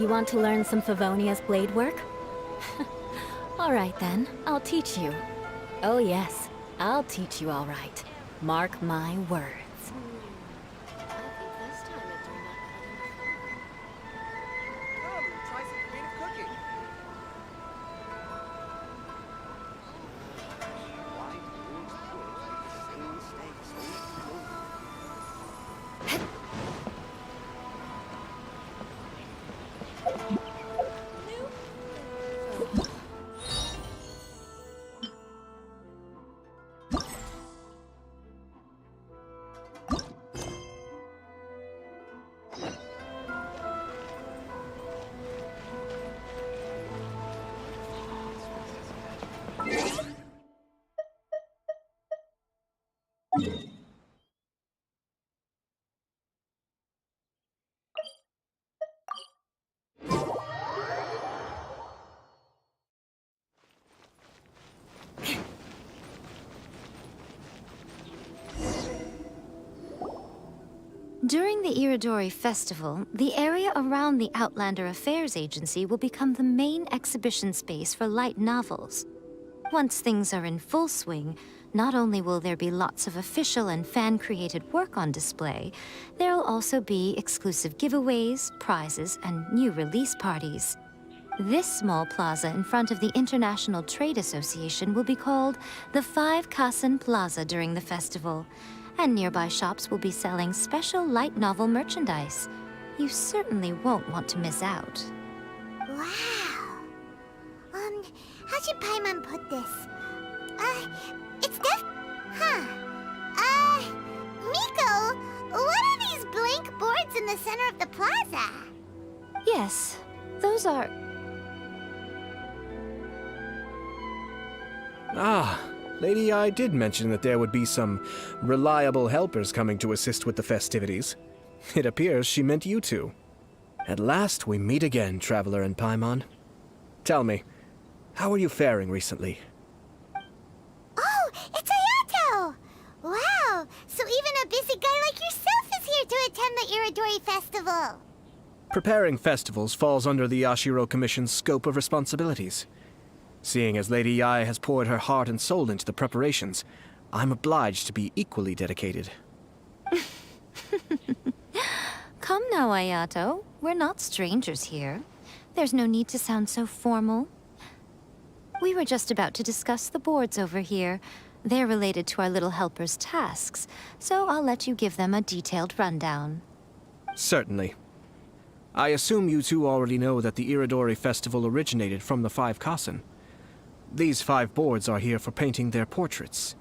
You want to learn some Favonia's blade work? Alright then, I'll teach you. Oh yes, I'll teach you alright. Mark my words. Try some creative cooking. During the Irodori festival, the area around the Outlander Affairs Agency will become the main exhibition space for light novels. Once things are in full swing, not only will there be lots of official and fan-created work on display, there'll also be exclusive giveaways, prizes, and new release parties. This small plaza in front of the International Trade Association will be called the 5 Kasen Plaza during the festival, and nearby shops will be selling special light novel merchandise. You certainly won't want to miss out. Wow. How should Paimon put this? It's Miko, what are these blank boards in the center of the plaza? Yes, those are... Lady I did mention that there would be some reliable helpers coming to assist with the festivities. It appears she meant you two. At last we meet again, Traveler and Paimon. Tell me, how are you faring recently? Oh, it's Ayato! Wow, so even a busy guy like yourself is here to attend the Irodori Festival. Preparing festivals falls under the Yashiro Commission's scope of responsibilities. Seeing as Lady Yae has poured her heart and soul into the preparations, I'm obliged to be equally dedicated. Come now, Ayato. We're not strangers here. There's no need to sound so formal. We were just about to discuss the boards over here. They're related to our little helper's tasks, so I'll let you give them a detailed rundown. Certainly. I assume you two already know that the Irodori Festival originated from the 5 Kasen. These 5 boards are here for painting their portraits.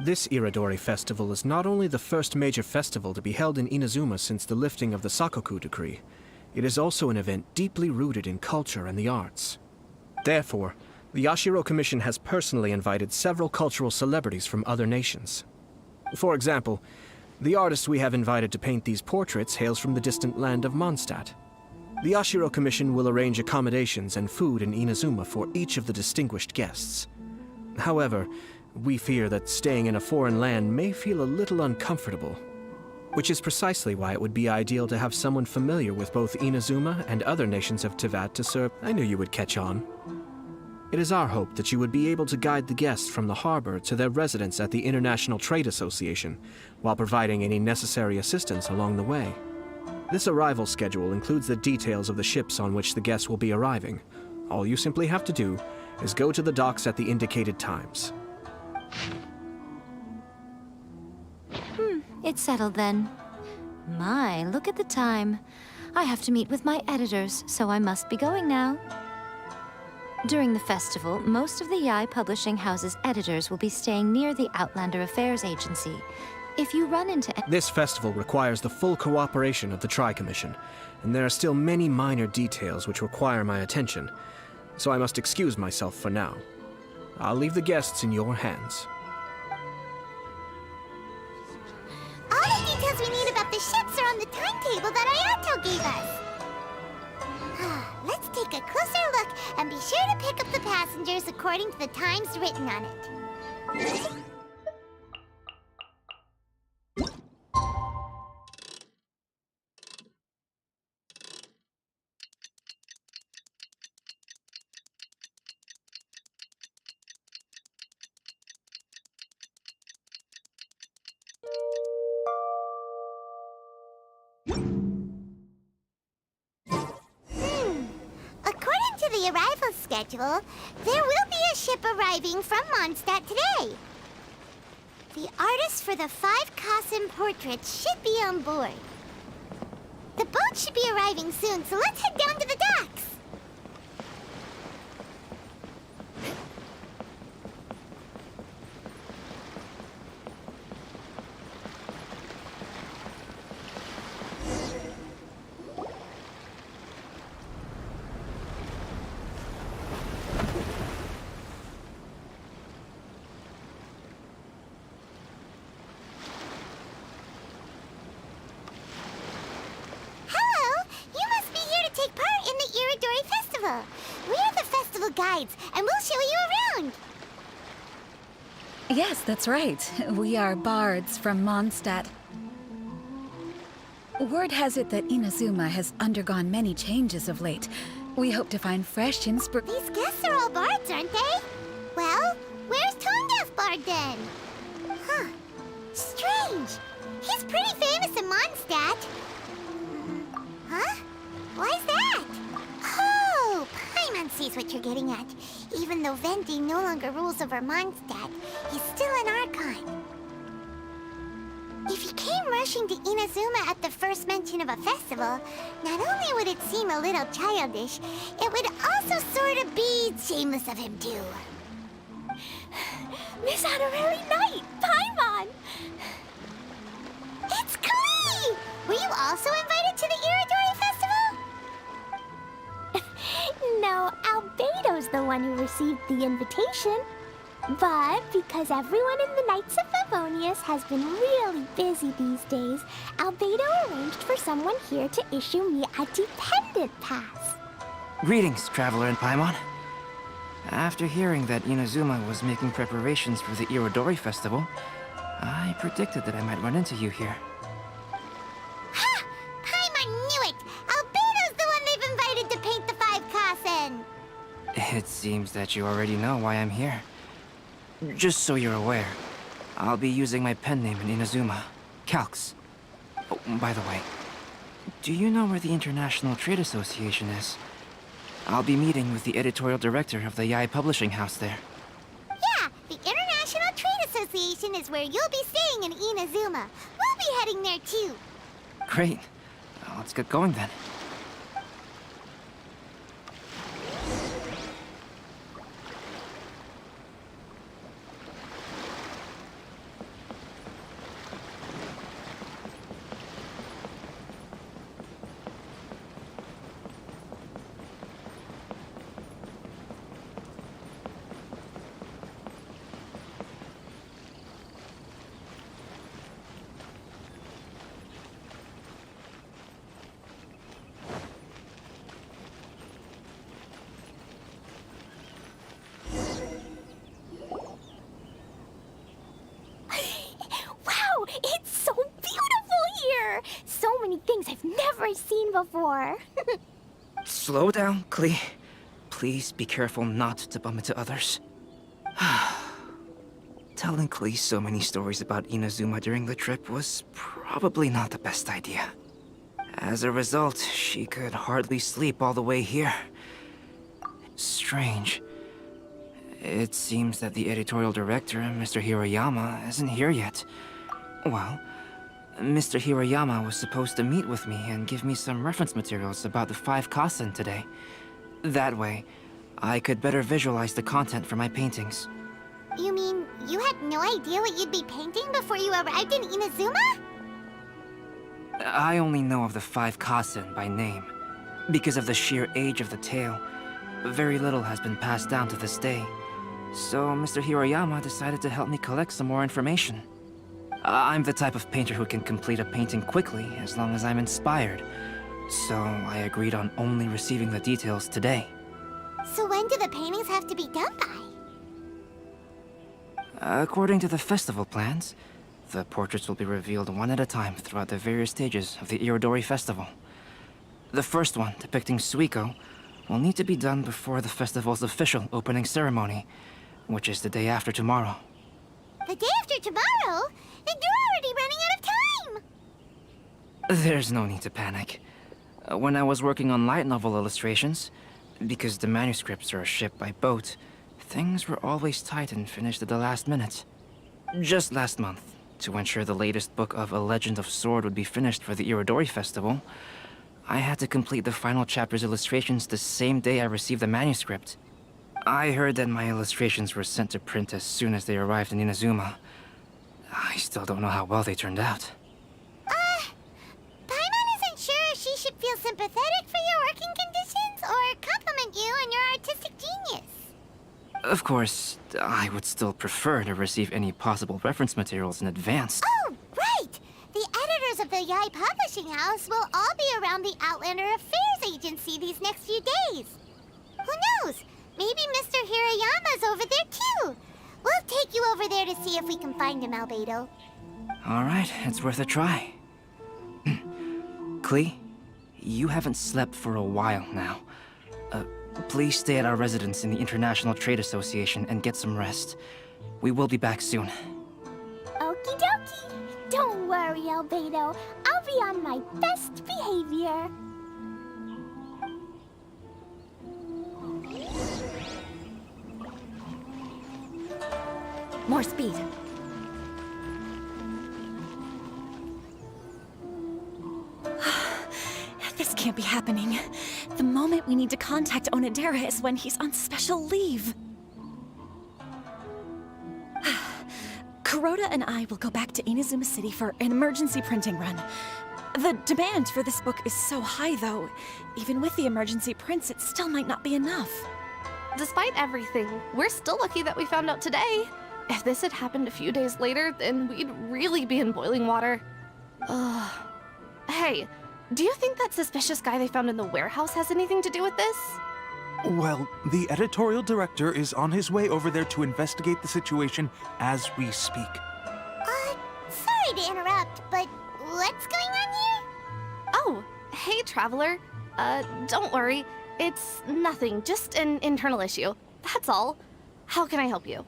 This Irodori Festival is not only the first major festival to be held in Inazuma since the lifting of the Sakoku Decree, it is also an event deeply rooted in culture and the arts. Therefore, the Yashiro Commission has personally invited several cultural celebrities from other nations. For example, the artist we have invited to paint these portraits hails from the distant land of Mondstadt. The Yashiro Commission will arrange accommodations and food in Inazuma for each of the distinguished guests. However, we fear that staying in a foreign land may feel a little uncomfortable, which is precisely why it would be ideal to have someone familiar with both Inazuma and other nations of Teyvat to serve. I knew you would catch on. It is our hope that you would be able to guide the guests from the harbor to their residence at the International Trade Association, while providing any necessary assistance along the way. This arrival schedule includes the details of the ships on which the guests will be arriving. All you simply have to do is go to the docks at the indicated times. It's settled then. My, look at the time. I have to meet with my editors, so I must be going now. During the festival, most of the Yae Publishing House's editors will be staying near the Outlander Affairs Agency. If you run into... This festival requires the full cooperation of the Tri-Commission, and there are still many minor details which require my attention, so I must excuse myself for now. I'll leave the guests in your hands. All the details we need about the ships are on the timetable that Ayato gave us. Let's take a closer look and be sure to pick up the passengers according to the times written on it. schedule, there will be a ship arriving from Mondstadt today. The artist for the 5 Kassen portraits should be on board. The boat should be arriving soon, so let's head down to the docks. We're the festival guides, and we'll show you around. Yes, that's right. We are bards from Mondstadt. Word has it that Inazuma has undergone many changes of late. We hope to find fresh inspiration. These guests are all bards, aren't they? Well, where's Tone-Deaf Bard then? Huh. Strange. He's pretty famous in Mondstadt. Huh? Why's that? Oh, Paimon sees what you're getting at. Even though Venti no longer rules over Mondstadt, he's still an Archon. If he came rushing to Inazuma at the first mention of a festival, not only would it seem a little childish, it would also sort of be shameless of him too. Miss Honorary Knight, Paimon! It's Klee! Were you also invited to the Irodori Festival? No, Albedo's the one who received the invitation. But because everyone in the Knights of Favonius has been really busy these days, Albedo arranged for someone here to issue me a dependent pass. Greetings, Traveler and Paimon. After hearing that Inazuma was making preparations for the Irodori Festival, I predicted that I might run into you here. Ha! Paimon knew it! Albedo's the one they've invited to paint the 5 Kassen! It seems that you already know why I'm here. Just so you're aware, I'll be using my pen name in Inazuma, Calx. Oh, by the way, do you know where the International Trade Association is? I'll be meeting with the editorial director of the Yae Publishing House there. Yeah, the International Trade Association is where you'll be staying in Inazuma. We'll be heading there too. Great. Let's get going then. Wow, it's so beautiful here! So many things I've never seen before. Slow down, Klee. Please be careful not to bump into others. Telling Klee so many stories about Inazuma during the trip was probably not the best idea. As a result, she could hardly sleep all the way here. Strange. It seems that the editorial director, Mr. Hiroyama, isn't here yet. Well, Mr. Hiroyama was supposed to meet with me and give me some reference materials about the 5 Kassen today. That way, I could better visualize the content for my paintings. You mean you had no idea what you'd be painting before you arrived in Inazuma? I only know of the 5 Kassen by name. Because of the sheer age of the tale, very little has been passed down to this day. So Mr. Hiroyama decided to help me collect some more information. I'm the type of painter who can complete a painting quickly as long as I'm inspired. So I agreed on only receiving the details today. So when do the paintings have to be done by? According to the festival plans, the portraits will be revealed one at a time throughout the various stages of the Irodori Festival. The first one, depicting Suiko, will need to be done before the festival's official opening ceremony, which is the day after tomorrow. The day after tomorrow? Then you're already running out of time! There's no need to panic. When I was working on light novel illustrations, Because the manuscripts are shipped by boat, things were always tight and finished at the last minute. Just last month, to ensure the latest book of A Legend of Sword would be finished for the Irodori Festival, I had to complete the final chapter's illustrations the same day I received the manuscript. I heard that my illustrations were sent to print as soon as they arrived in Inazuma. I still don't know how well they turned out. Paimon isn't sure she should feel sympathetic for your working conditions or compliment you on your artistic genius. Of course, I would still prefer to receive any possible reference materials in advance. Oh, right! The editors of the Yai Publishing House will all be around the Outlander Affairs Agency these next few days. Who knows? Maybe Mr. Hirayama's over there too. We'll take you over there to see if we can find him, Albedo. All right, it's worth a try. Klee, you haven't slept for a while now. Please stay at our residence in the International Trade Association and get some rest. We will be back soon. Okie dokie. Don't worry, Albedo. I'll be on my best behavior. More speed. This can't be happening. The moment we need to contact Onodera is when he's on special leave. Kuroda and I will go back to Inazuma City for an emergency printing run. The demand for this book is so high, though. Even with the emergency prints, it still might not be enough. Despite everything, we're still lucky that we found out today. If this had happened a few days later, then we'd really be in boiling water. Hey, do you think that suspicious guy they found in the warehouse has anything to do with this? Well, the editorial director is on his way over there to investigate the situation as we speak. Sorry to interrupt, but what's going on here? Oh, hey, Traveler. Don't worry. It's nothing, just an internal issue. That's all. How can I help you?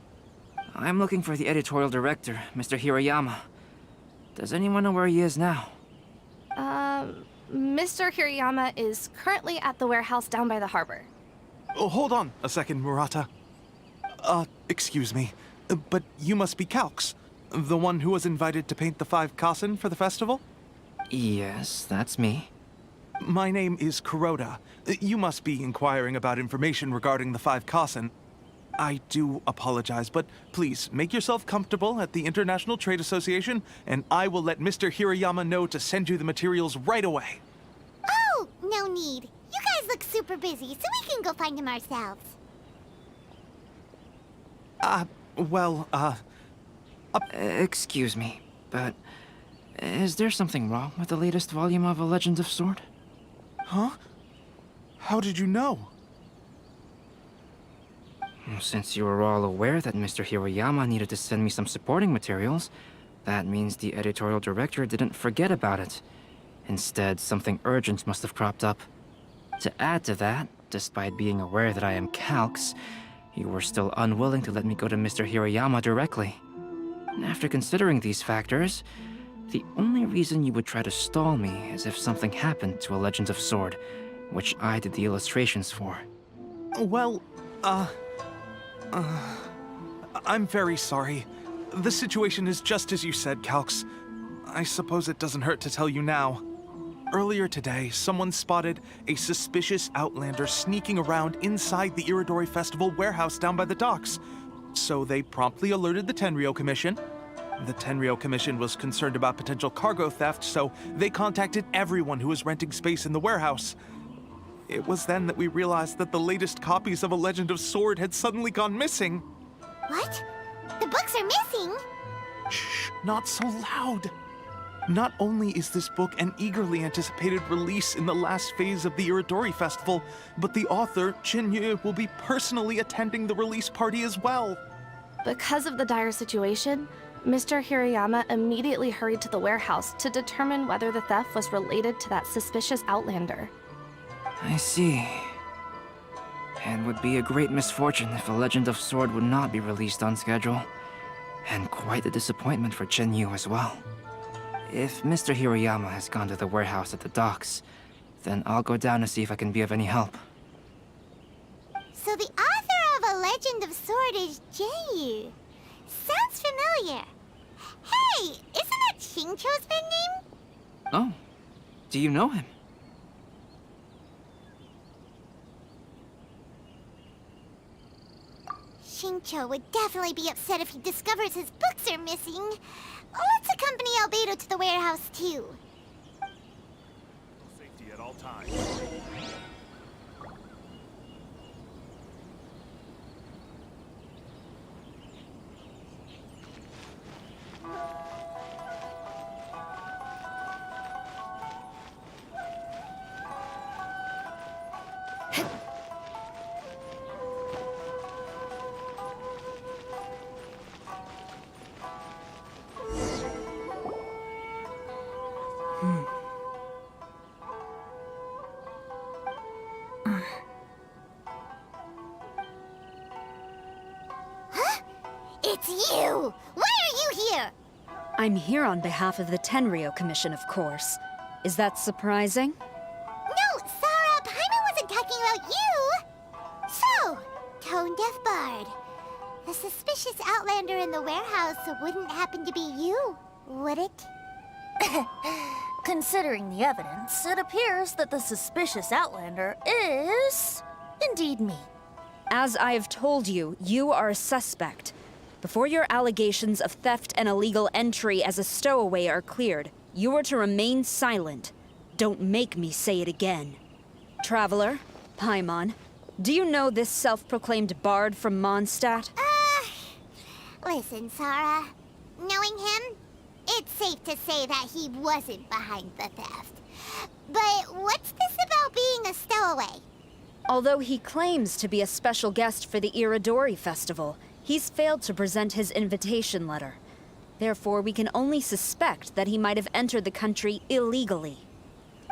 I'm looking for the editorial director, Mr. Hirayama. Does anyone know where he is now? Mr. Hirayama is currently at the warehouse down by the harbor. Oh, hold on a second, Murata. Excuse me, but you must be Calx, the one who was invited to paint the 5 Kasen for the festival? Yes, that's me. My name is Kuroda. You must be inquiring about information regarding the 5 Kasen. I do apologize, but please make yourself comfortable at the International Trade Association, and I will let Mr. Hirayama know to send you the materials right away. Oh, no need. You guys look super busy, so we can go find him ourselves. Excuse me, but is there something wrong with the latest volume of A Legend of Sword? Huh? How did you know? Since you were all aware that Mr. Hirayama needed to send me some supporting materials, that means the editorial director didn't forget about it. Instead, something urgent must have cropped up. To add to that, despite being aware that I am Calx, you were still unwilling to let me go to Mr. Hirayama directly. After considering these factors, the only reason you would try to stall me is if something happened to A Legend of Sword, which I did the illustrations for. Well, I'm very sorry. The situation is just as you said, Calx. I suppose it doesn't hurt to tell you now. Earlier today, someone spotted a suspicious outlander sneaking around inside the Irodori Festival warehouse down by the docks. So they promptly alerted the Tenryou Commission. The Tenryou Commission was concerned about potential cargo theft, so they contacted everyone who was renting space in the warehouse. It was then that we realized that the latest copies of A Legend of Sword had suddenly gone missing. What? The books are missing? Shh, not so loud. Not only is this book an eagerly anticipated release in the last phase of the Irodori Festival, but the author, Jinyu, will be personally attending the release party as well. Because of the dire situation, Mr. Hirayama immediately hurried to the warehouse to determine whether the theft was related to that suspicious outlander. I see. It would be a great misfortune if A Legend of Sword would not be released on schedule. And quite a disappointment for Jinyu as well. If Mr. Hirayama has gone to the warehouse at the docks, then I'll go down to see if I can be of any help. So the author of A Legend of Sword is Jeyu. Sounds familiar. Hey, isn't that Xingqiu's pen name? Oh, do you know him? Xingqiu would definitely be upset if he discovers his books are missing. Let's accompany Albedo to the warehouse, too. Safety at all times. It's you! Why are you here? I'm here on behalf of the Tenryo Commission, of course. Is that surprising? No, Sarah, Paimon wasn't talking about you! So, Tone-Deaf Bard. The suspicious outlander in the warehouse wouldn't happen to be you, would it? Considering the evidence, it appears that the suspicious outlander is indeed me. As I have told you, you are a suspect. Before your allegations of theft and illegal entry as a stowaway are cleared, you are to remain silent. Don't make me say it again. Traveler, Paimon, do you know this self-proclaimed bard from Mondstadt? Listen, Sarah. Knowing him, it's safe to say that he wasn't behind the theft. But what's this about being a stowaway? Although he claims to be a special guest for the Irodori festival, he's failed to present his invitation letter. Therefore, we can only suspect that he might have entered the country illegally.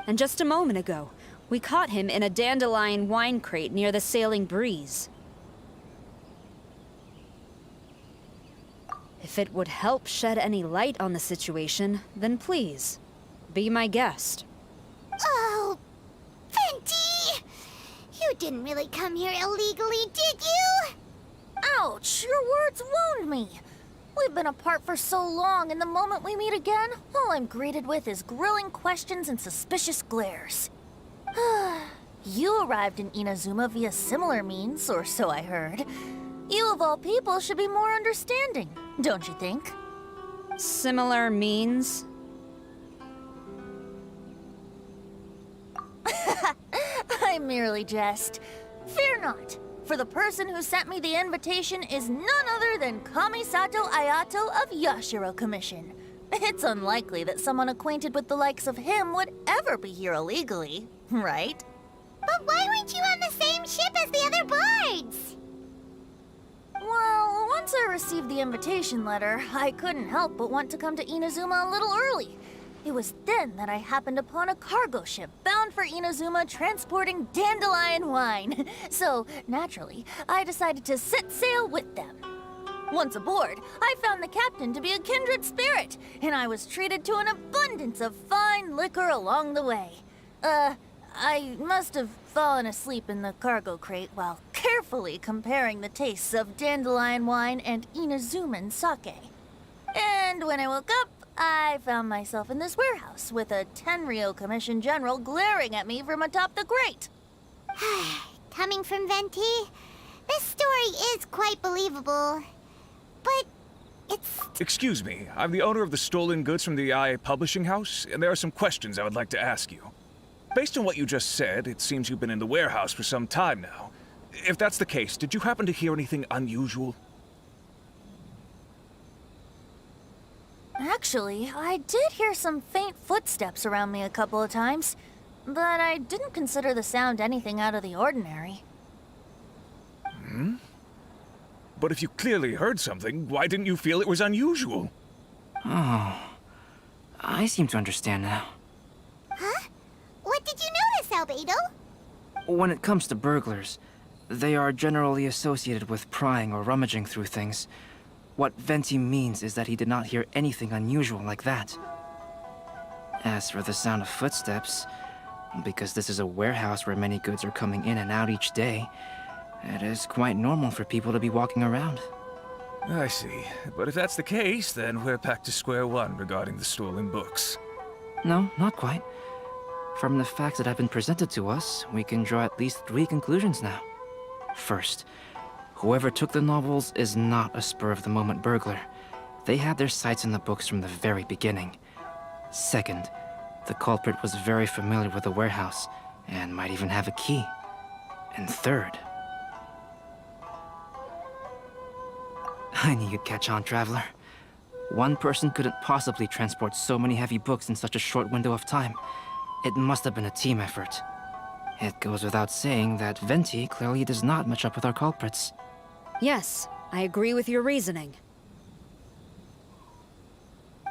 And just a moment ago, we caught him in a dandelion wine crate near the Sailing Breeze. If it would help shed any light on the situation, then please, be my guest. Oh, Venti! You didn't really come here illegally, did you? Ouch! Your words wound me. We've been apart for so long, and the moment we meet again, all I'm greeted with is grilling questions and suspicious glares. You arrived in Inazuma via similar means, or so I heard. You of all people should be more understanding, don't you think? Similar means? I merely jest. Fear not, for the person who sent me the invitation is none other than Kamisato Ayato of Yashiro Commission. It's unlikely that someone acquainted with the likes of him would ever be here illegally, right? But why weren't you on the same ship as the other bards? Well, once I received the invitation letter, I couldn't help but want to come to Inazuma a little early. It was then that I happened upon a cargo ship bound for Inazuma transporting dandelion wine. So, naturally, I decided to set sail with them. Once aboard, I found the captain to be a kindred spirit, and I was treated to an abundance of fine liquor along the way. I must have fallen asleep in the cargo crate while carefully comparing the tastes of dandelion wine and Inazuman sake. And when I woke up, I found myself in this warehouse with a Tenryo Commission general glaring at me from atop the grate. Coming from Venti, this story is quite believable. But it's... Excuse me, I'm the owner of the stolen goods from the IA publishing house, and there are some questions I would like to ask you. Based on what you just said, it seems you've been in the warehouse for some time now. If that's the case, did you happen to hear anything unusual? Actually, I did hear some faint footsteps around me a couple of times, but I didn't consider the sound anything out of the ordinary. But if you clearly heard something, why didn't you feel it was unusual? Oh, I seem to understand now. Huh? What did you notice, Albedo? When it comes to burglars, they are generally associated with prying or rummaging through things. What Venti means is that he did not hear anything unusual like that. As for the sound of footsteps, because this is a warehouse where many goods are coming in and out each day, It is quite normal for people to be walking around. I see. But if that's the case, then we're back to square one regarding the stolen books. No, not quite. From the facts that have been presented to us, we can draw at least 3 conclusions now. First, whoever took the novels is not a spur-of-the-moment burglar. They had their sights on the books from the very beginning. Second, the culprit was very familiar with the warehouse, and might even have a key. And third... I knew you'd catch on, Traveler. One person couldn't possibly transport so many heavy books in such a short window of time. It must have been a team effort. It goes without saying that Venti clearly does not match up with our culprits. Yes, I agree with your reasoning.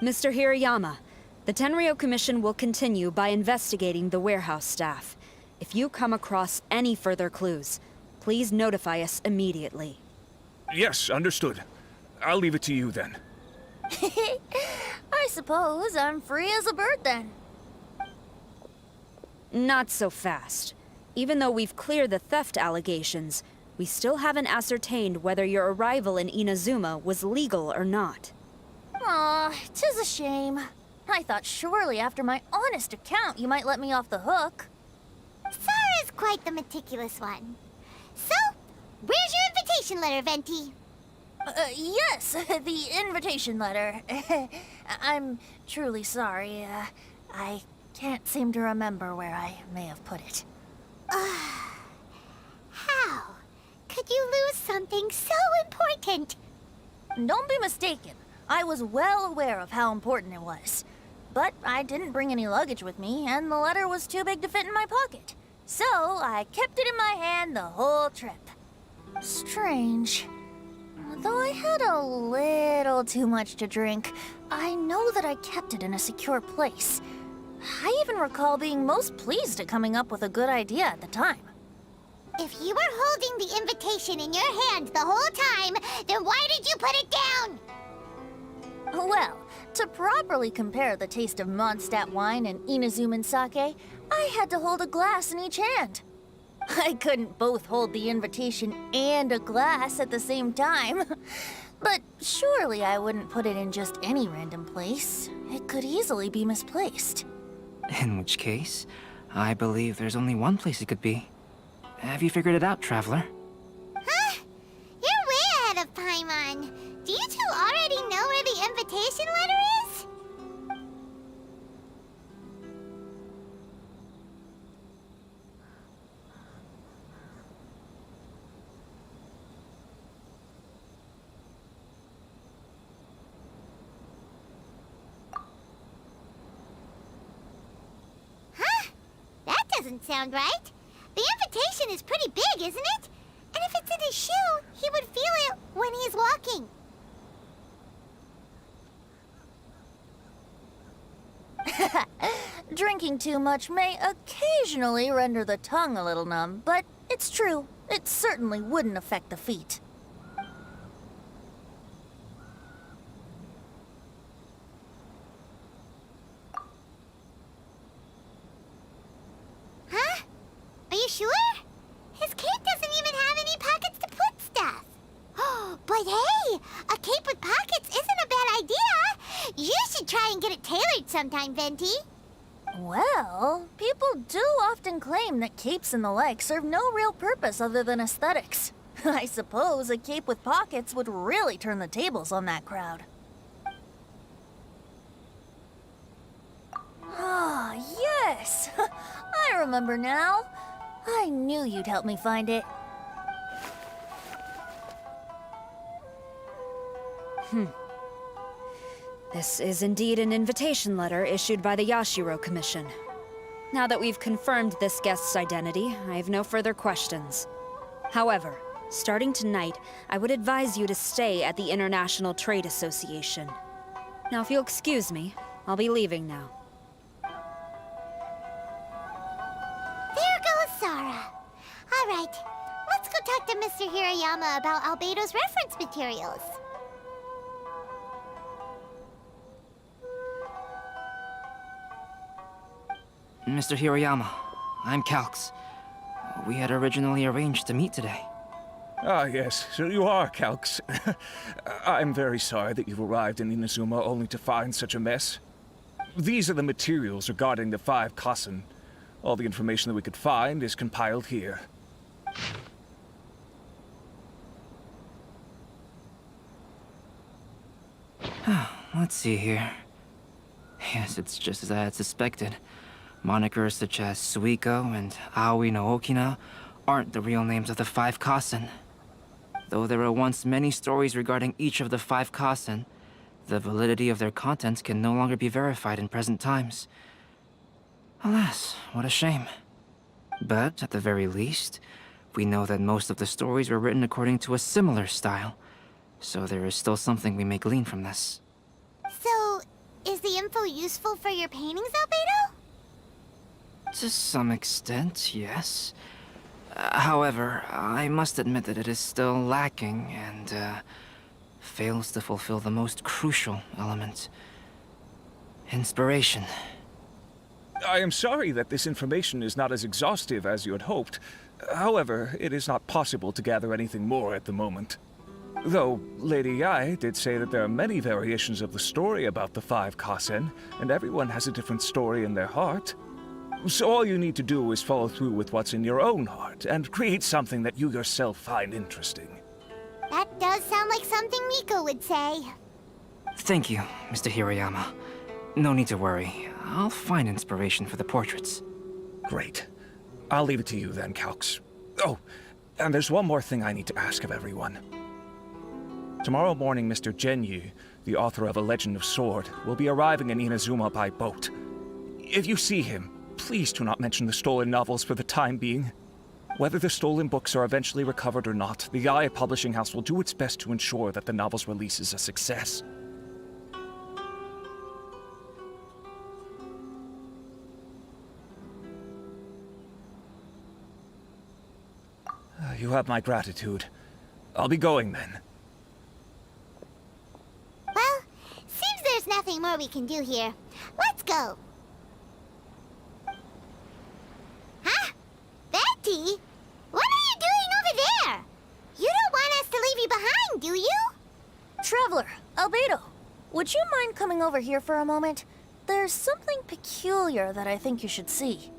Mr. Hirayama, the Tenryo Commission will continue by investigating the warehouse staff. If you come across any further clues, please notify us immediately. Yes, understood. I'll leave it to you then. I suppose I'm free as a bird then. Not so fast. Even though we've cleared the theft allegations, we still haven't ascertained whether your arrival in Inazuma was legal or not. Aw, 'tis a shame. I thought surely after my honest account you might let me off the hook. Sara's quite the meticulous one. So, where's your invitation letter, Venti? Yes, the invitation letter. I'm truly sorry. I can't seem to remember where I may have put it. How could you lose something so important? Don't be mistaken. I was well aware of how important it was. But I didn't bring any luggage with me, and the letter was too big to fit in my pocket. So I kept it in my hand the whole trip. Strange. Though I had a little too much to drink, I know that I kept it in a secure place. I even recall being most pleased at coming up with a good idea at the time. If you were holding the invitation in your hand the whole time, then why did you put it down? Well, to properly compare the taste of Mondstadt wine and Inazuman sake, I had to hold a glass in each hand. I couldn't both hold the invitation and a glass at the same time. But surely I wouldn't put it in just any random place. It could easily be misplaced. In which case, I believe there's only one place it could be. Have you figured it out, Traveler? Huh? You're way ahead of Paimon. Do you two already know where the invitation letter is? Huh? That doesn't sound right. The invitation is pretty big, isn't it? And if it's in his shoe, he would feel it when he's walking. Drinking too much may occasionally render the tongue a little numb, but it's true. It certainly wouldn't affect the feet. Huh? Are you sure? His cape doesn't even have any pockets to put stuff. But hey, a cape with pockets isn't a bad idea. You should try and get it tailored sometime, Venti. Well, people do often claim that capes and the like serve no real purpose other than aesthetics. I suppose a cape with pockets would really turn the tables on that crowd. Ah, yes! I remember now. I knew you'd help me find it. This is indeed an invitation letter issued by the Yashiro Commission. Now that we've confirmed this guest's identity, I have no further questions. However, starting tonight, I would advise you to stay at the International Trade Association. Now, if you'll excuse me, I'll be leaving now. There goes Sara. All right, let's go talk to Mr. Hirayama about Albedo's reference materials. Mr. Hirayama, I'm Calx. We had originally arranged to meet today. Ah, yes, so you are Calx. I'm very sorry that you've arrived in Inazuma only to find such a mess. These are the materials regarding the 5 Kassen. All the information that we could find is compiled here. Let's see here. Yes, it's just as I had suspected. Monikers such as Suiko and Aoi no Okina aren't the real names of the 5 Kassen. Though there were once many stories regarding each of the 5 Kassen, the validity of their contents can no longer be verified in present times. Alas, what a shame. But, at the very least, we know that most of the stories were written according to a similar style, so there is still something we may glean from this. So, is the info useful for your paintings, Albedo? To some extent, yes. However, I must admit that it is still lacking and, fails to fulfill the most crucial element. Inspiration. I am sorry that this information is not as exhaustive as you had hoped. However, it is not possible to gather anything more at the moment. Though, Lady Yae did say that there are many variations of the story about the 5 Kassen, and everyone has a different story in their heart. So all you need to do is follow through with what's in your own heart, and create something that you yourself find interesting. That does sound like something Miko would say. Thank you, Mr. Hirayama. No need to worry. I'll find inspiration for the portraits. Great. I'll leave it to you then, Calx. Oh, and there's one more thing I need to ask of everyone. Tomorrow morning, Mr. Genyu, the author of A Legend of Sword, will be arriving in Inazuma by boat. If you see him, please do not mention the stolen novels for the time being. Whether the stolen books are eventually recovered or not, the IE Publishing House will do its best to ensure that the novel's release is a success. You have my gratitude. I'll be going then. Well, seems there's nothing more we can do here. Let's go. Huh? Betty? What are you doing over there? You don't want us to leave you behind, do you? Traveler, Albedo, would you mind coming over here for a moment? There's something peculiar that I think you should see.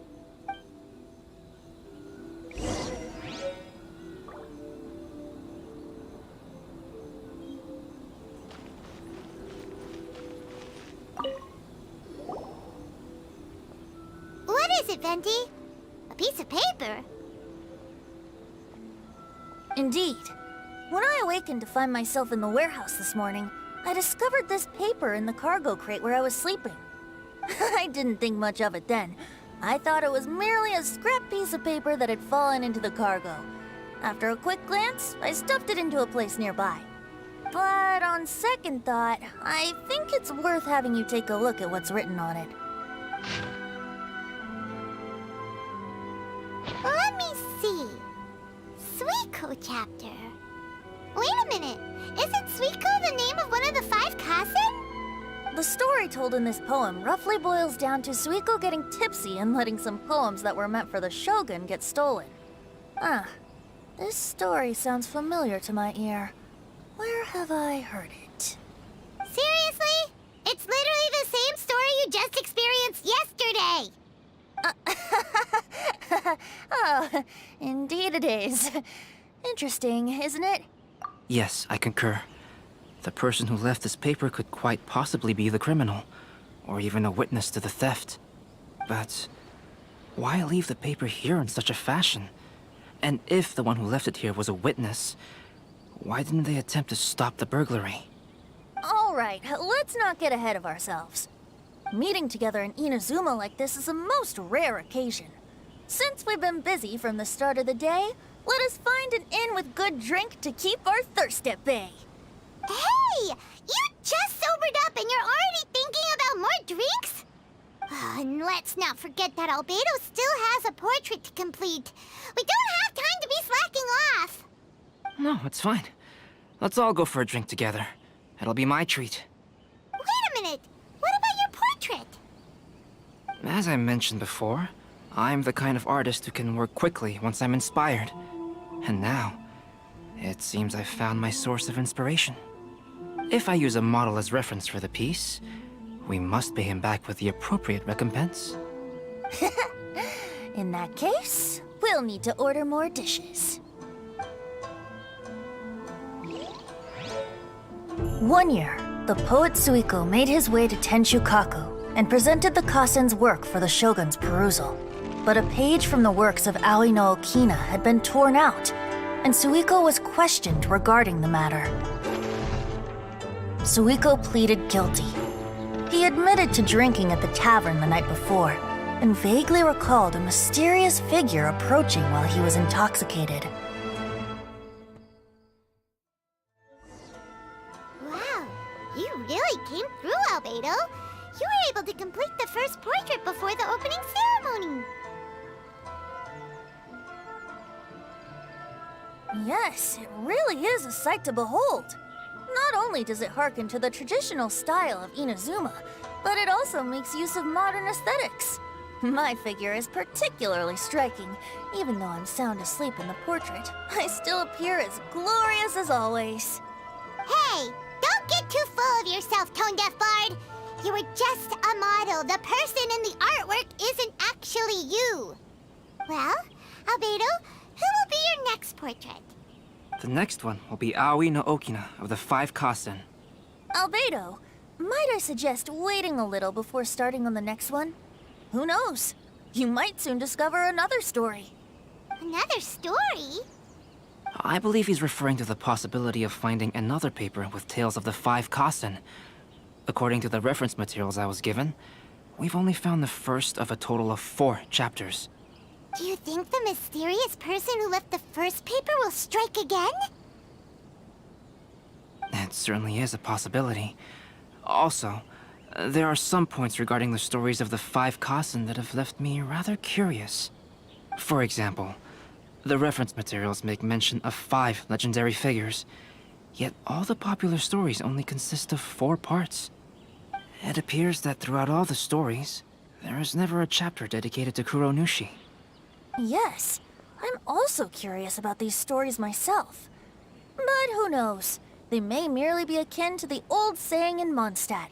What is it, Venti? A piece of paper? Indeed. When I awakened to find myself in the warehouse this morning, I discovered this paper in the cargo crate where I was sleeping. I didn't think much of it then. I thought it was merely a scrap piece of paper that had fallen into the cargo. After a quick glance, I stuffed it into a place nearby. But on second thought, I think it's worth having you take a look at what's written on it. Let me see. Suiko chapter. Wait a minute. Isn't Suiko the name of one of the 5 Kassen? The story told in this poem roughly boils down to Suiko getting tipsy and letting some poems that were meant for the shogun get stolen. Ah, this story sounds familiar to my ear. Where have I heard it? Seriously? It's literally the same story you just experienced yesterday. Oh, indeed it is. Interesting, isn't it? Yes, I concur. The person who left this paper could quite possibly be the criminal, or even a witness to the theft. But why leave the paper here in such a fashion? And if the one who left it here was a witness, why didn't they attempt to stop the burglary? All right, let's not get ahead of ourselves. Meeting together in Inazuma like this is a most rare occasion. Since we've been busy from the start of the day, let us find an inn with good drink to keep our thirst at bay. Hey! You just sobered up and you're already thinking about more drinks? And let's not forget that Albedo still has a portrait to complete. We don't have time to be slacking off. No, it's fine. Let's all go for a drink together. It'll be my treat. Wait a minute. What about your portrait? As I mentioned before, I'm the kind of artist who can work quickly once I'm inspired. And now, It seems I've found my source of inspiration. If I use a model as reference for the piece, we must pay him back with the appropriate recompense. In that case, we'll need to order more dishes. One year, the poet Suiko made his way to Tenshukaku and presented the Kasen's work for the shogun's perusal. But a page from the works of Aoi no Okina had been torn out, and Suiko was questioned regarding the matter. Suiko pleaded guilty. He admitted to drinking at the tavern the night before, and vaguely recalled a mysterious figure approaching while he was intoxicated. Wow, you really came through, Albedo. You were able to complete the first portrait before the opening ceremony. Yes, it really is a sight to behold. Not only does it harken to the traditional style of Inazuma, but it also makes use of modern aesthetics. My figure is particularly striking. Even though I'm sound asleep in the portrait, I still appear as glorious as always. Hey, don't get too full of yourself, Tone Deaf Bard. You were just a model. The person in the artwork isn't actually you. Well, Albedo, who will be your next portrait? The next one will be Aoi no Okina of the 5 Kasen. Albedo, might I suggest waiting a little before starting on the next one? Who knows? You might soon discover another story. Another story? I believe he's referring to the possibility of finding another paper with tales of the 5 Kasen. According to the reference materials I was given, we've only found the first of a total of 4 chapters. Do you think the mysterious person who left the first paper will strike again? It certainly is a possibility. Also, there are some points regarding the stories of the 5 Kasen that have left me rather curious. For example, the reference materials make mention of 5 legendary figures, yet all the popular stories only consist of 4 parts. It appears that throughout all the stories, there is never a chapter dedicated to Kuronushi. Yes, I'm also curious about these stories myself. But who knows? They may merely be akin to the old saying in Mondstadt.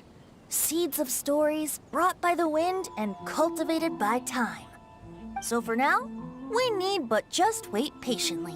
Seeds of stories brought by the wind and cultivated by time. So for now, we need but just wait patiently.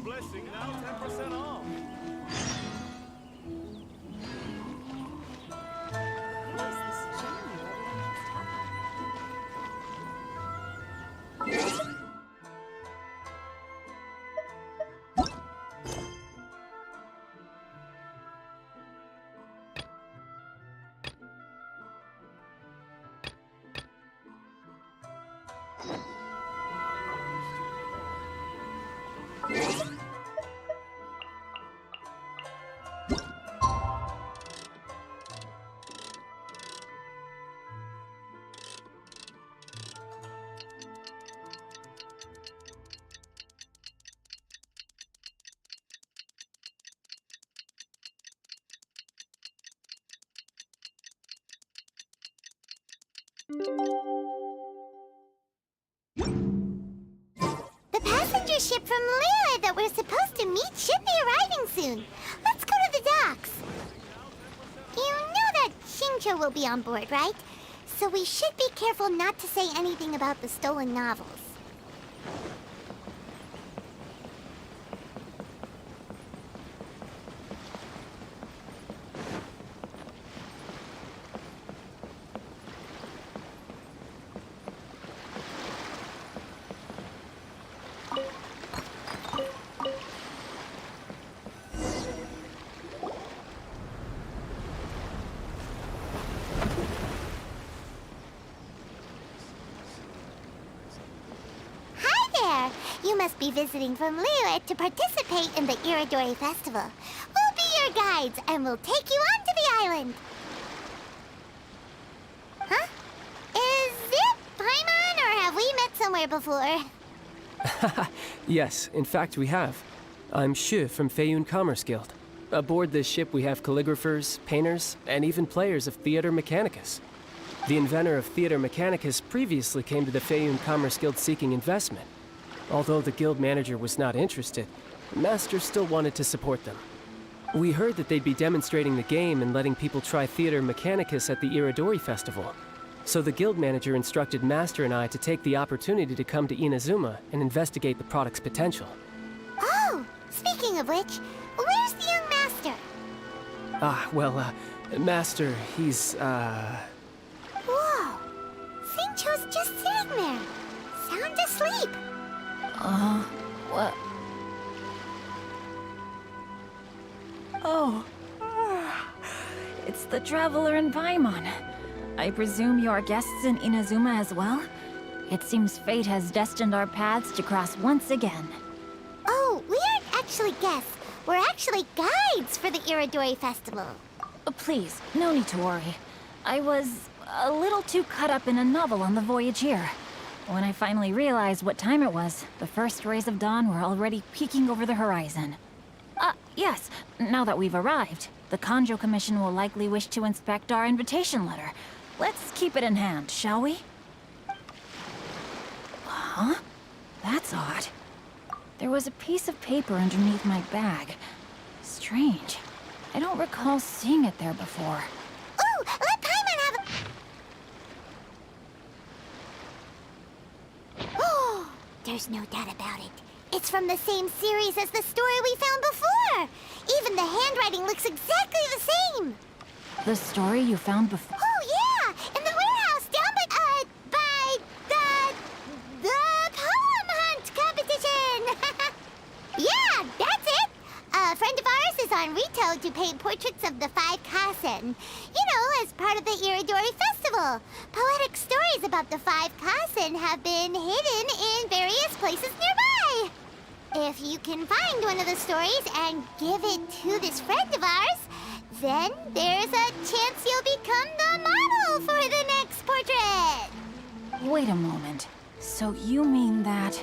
Blessing now 10% off. The passenger ship from Lira that we're supposed to meet should be arriving soon. Let's go to the docks. You know that Shinjo will be on board, right? So we should be careful not to say anything about the stolen novels. must be visiting from Liyue to participate in the Irodori Festival. We'll be your guides, and we'll take you onto the island. Huh? Is it Paimon, or have we met somewhere before? Yes, in fact we have. I'm Shu from Feiyun Commerce Guild. Aboard this ship we have calligraphers, painters, and even players of Theater Mechanicus. The inventor of Theater Mechanicus previously came to the Feiyun Commerce Guild seeking investment. Although the guild manager was not interested, Master still wanted to support them. We heard that they'd be demonstrating the game and letting people try Theater Mechanicus at the Irodori Festival. So the guild manager instructed Master and I to take the opportunity to come to Inazuma and investigate the product's potential. Oh, speaking of which, where's the young master? Master, he's, Whoa! Xingqiu's just sitting there, sound asleep. What? Oh. It's the Traveler and Paimon. I presume you are guests in Inazuma as well? It seems fate has destined our paths to cross once again. Oh, we aren't actually guests. We're actually guides for the Irodori Festival. Please, no need to worry. I was a little too caught up in a novel on the voyage here. When I finally realized what time it was, the first rays of dawn were already peeking over the horizon. Yes, now that we've arrived, the Kanjo Commission will likely wish to inspect our invitation letter. Let's keep it in hand, shall we? Huh? That's odd. There was a piece of paper underneath my bag. Strange. I don't recall seeing it there before. Ooh, let Paimon have a... Oh, there's no doubt about it. It's from the same series as the story we found before. Even the handwriting looks exactly the same. The story you found before? Oh, yeah! In the warehouse down by the poem hunt competition! Yeah, that's it! A friend of ours is on Rito to paint portraits of the 5 Kasen. You know, as part of the Irodori Festival. Poetic stories about the 5 Kasen have been hidden in various places nearby. If you can find one of the stories and give it to this friend of ours, then there's a chance you'll become the model for the next portrait. Wait a moment. So you mean that...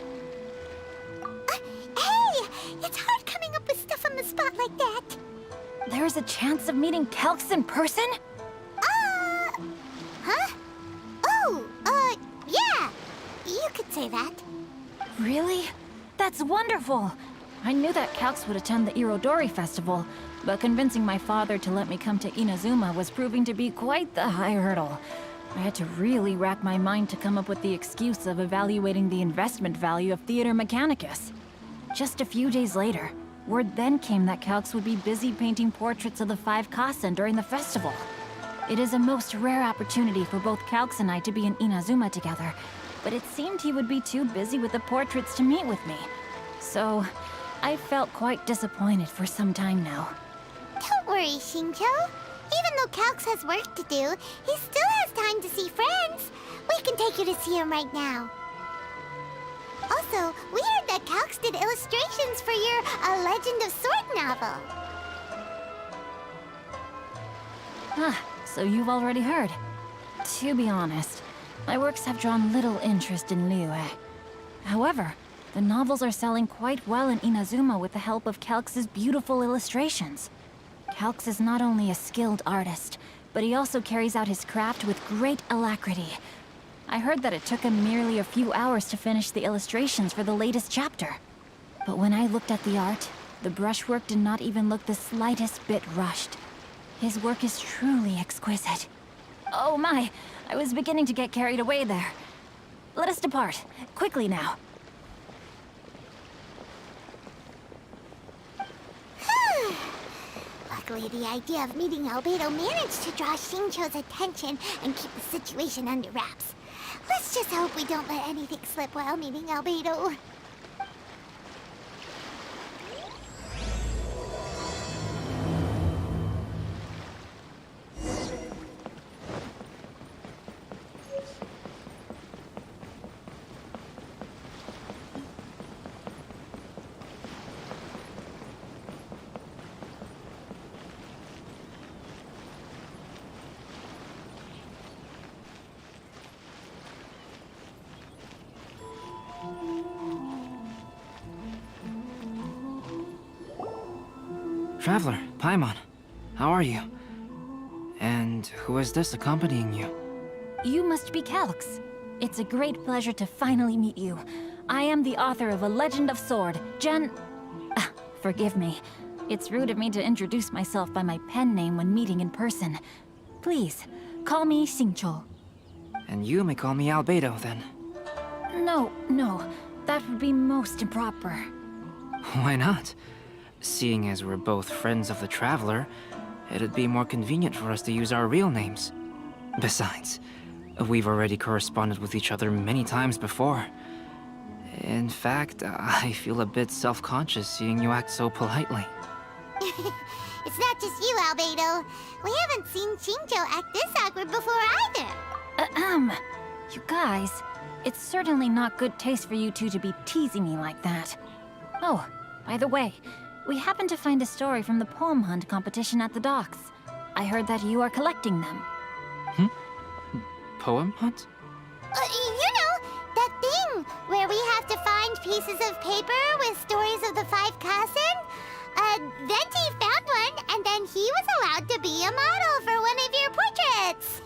Hey! It's hard coming up with stuff on the spot like that. There's a chance of meeting Calx in person? Huh? Oh, yeah. You could say that. Really? That's wonderful! I knew that Calx would attend the Irodori Festival, but convincing my father to let me come to Inazuma was proving to be quite the high hurdle. I had to really rack my mind to come up with the excuse of evaluating the investment value of Theater Mechanicus. Just a few days later, word then came that Calx would be busy painting portraits of the 5 Kasen during the festival. It is a most rare opportunity for both Calx and I to be in Inazuma together, but it seemed he would be too busy with the portraits to meet with me. So, I felt quite disappointed for some time now. Don't worry, Xingqiu. Even though Calx has work to do, he still has time to see friends. We can take you to see him right now. Also, we heard that Calx did illustrations for your A Legend of Sword novel. So you've already heard. To be honest, my works have drawn little interest in Liyue. However, the novels are selling quite well in Inazuma with the help of Calx's beautiful illustrations. Calx is not only a skilled artist, but he also carries out his craft with great alacrity. I heard that it took him merely a few hours to finish the illustrations for the latest chapter. But when I looked at the art, the brushwork did not even look the slightest bit rushed. His work is truly exquisite. Oh my, I was beginning to get carried away there. Let us depart, quickly now. Luckily, the idea of meeting Albedo managed to draw Xingqiu's attention and keep the situation under wraps. Let's just hope we don't let anything slip while meeting Albedo. Traveler, Paimon, how are you? And who is this accompanying you? You must be Calx. It's a great pleasure to finally meet you. I am the author of A Legend of Sword, Forgive me. It's rude of me to introduce myself by my pen name when meeting in person. Please, call me Xingqiu. And you may call me Albedo, then. No, that would be most improper. Why not? Seeing as we're both friends of the Traveler, it'd be more convenient for us to use our real names. Besides, we've already corresponded with each other many times before. In fact, I feel a bit self-conscious seeing you act so politely. It's not just you, Albedo. We haven't seen Xingqiu act this awkward before either. You guys, it's certainly not good taste for you two to be teasing me like that. Oh, by the way, we happened to find a story from the poem hunt competition at the docks. I heard that you are collecting them. Poem hunt? You know, that thing where we have to find pieces of paper with stories of the 5 Kassen? Venti found one, and then he was allowed to be a model for one of your portraits.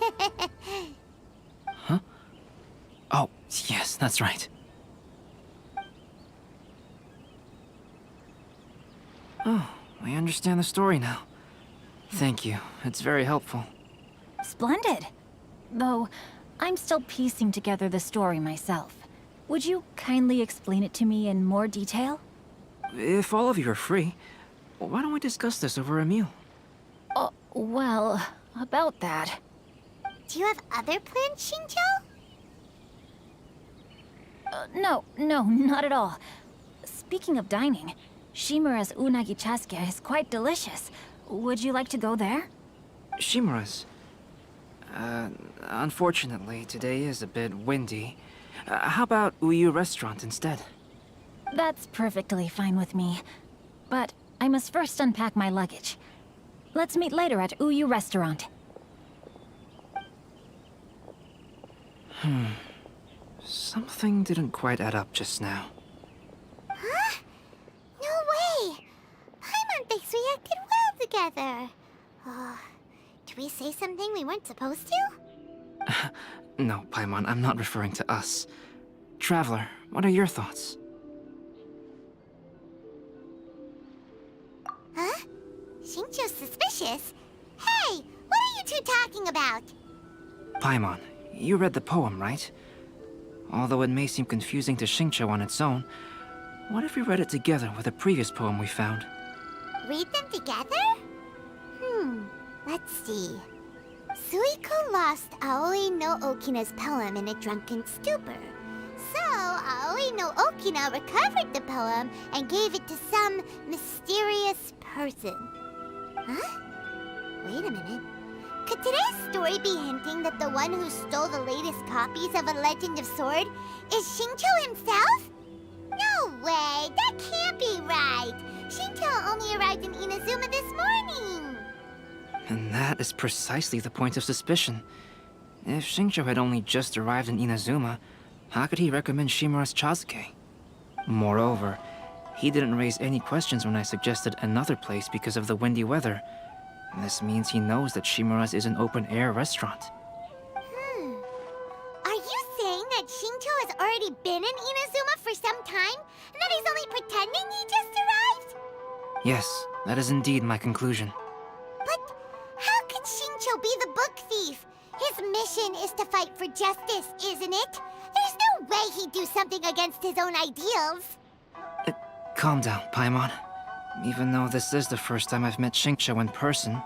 Huh? Oh, yes, that's right. Oh, I understand the story now. Thank you. It's very helpful. Splendid. Though, I'm still piecing together the story myself. Would you kindly explain it to me in more detail? If all of you are free, why don't we discuss this over a meal? Well, about that. Do you have other plans, Xingqiu? No, not at all. Speaking of dining, Shimura's unagi chasuke is quite delicious. Would you like to go there? Shimura's? Unfortunately, today is a bit windy. How about Uyu Restaurant instead? That's perfectly fine with me. But I must first unpack my luggage. Let's meet later at Uyu Restaurant. Something didn't quite add up just now. Huh? No way! Paimon thinks we acted well together. Did we say something we weren't supposed to? No, Paimon, I'm not referring to us. Traveler, what are your thoughts? Huh? Xingqiu's suspicious? Hey, what are you two talking about? Paimon, you read the poem, right? Although it may seem confusing to Xingqiu on its own, what if we read it together with a previous poem we found? Read them together? Let's see. Suiko lost Aoi no Okina's poem in a drunken stupor. So, Aoi no Okina recovered the poem and gave it to some mysterious person. Huh? Wait a minute. Could today's story be hinting that the one who stole the latest copies of A Legend of Sword is Xingqiu himself? No way! That can't be right! Xingqiu only arrived in Inazuma this morning! And that is precisely the point of suspicion. If Xingqiu had only just arrived in Inazuma, how could he recommend Shimura's chasuke? Moreover, he didn't raise any questions when I suggested another place because of the windy weather. This means he knows that Shimura's is an open-air restaurant. Are you saying that Xingqiu has already been in Inazuma for some time, and that he's only pretending he just arrived? Yes, that is indeed my conclusion. But how could Xingqiu be the book thief? His mission is to fight for justice, isn't it? There's no way he'd do something against his own ideals. Calm down, Paimon. Even though this is the first time I've met Xingqiu in person,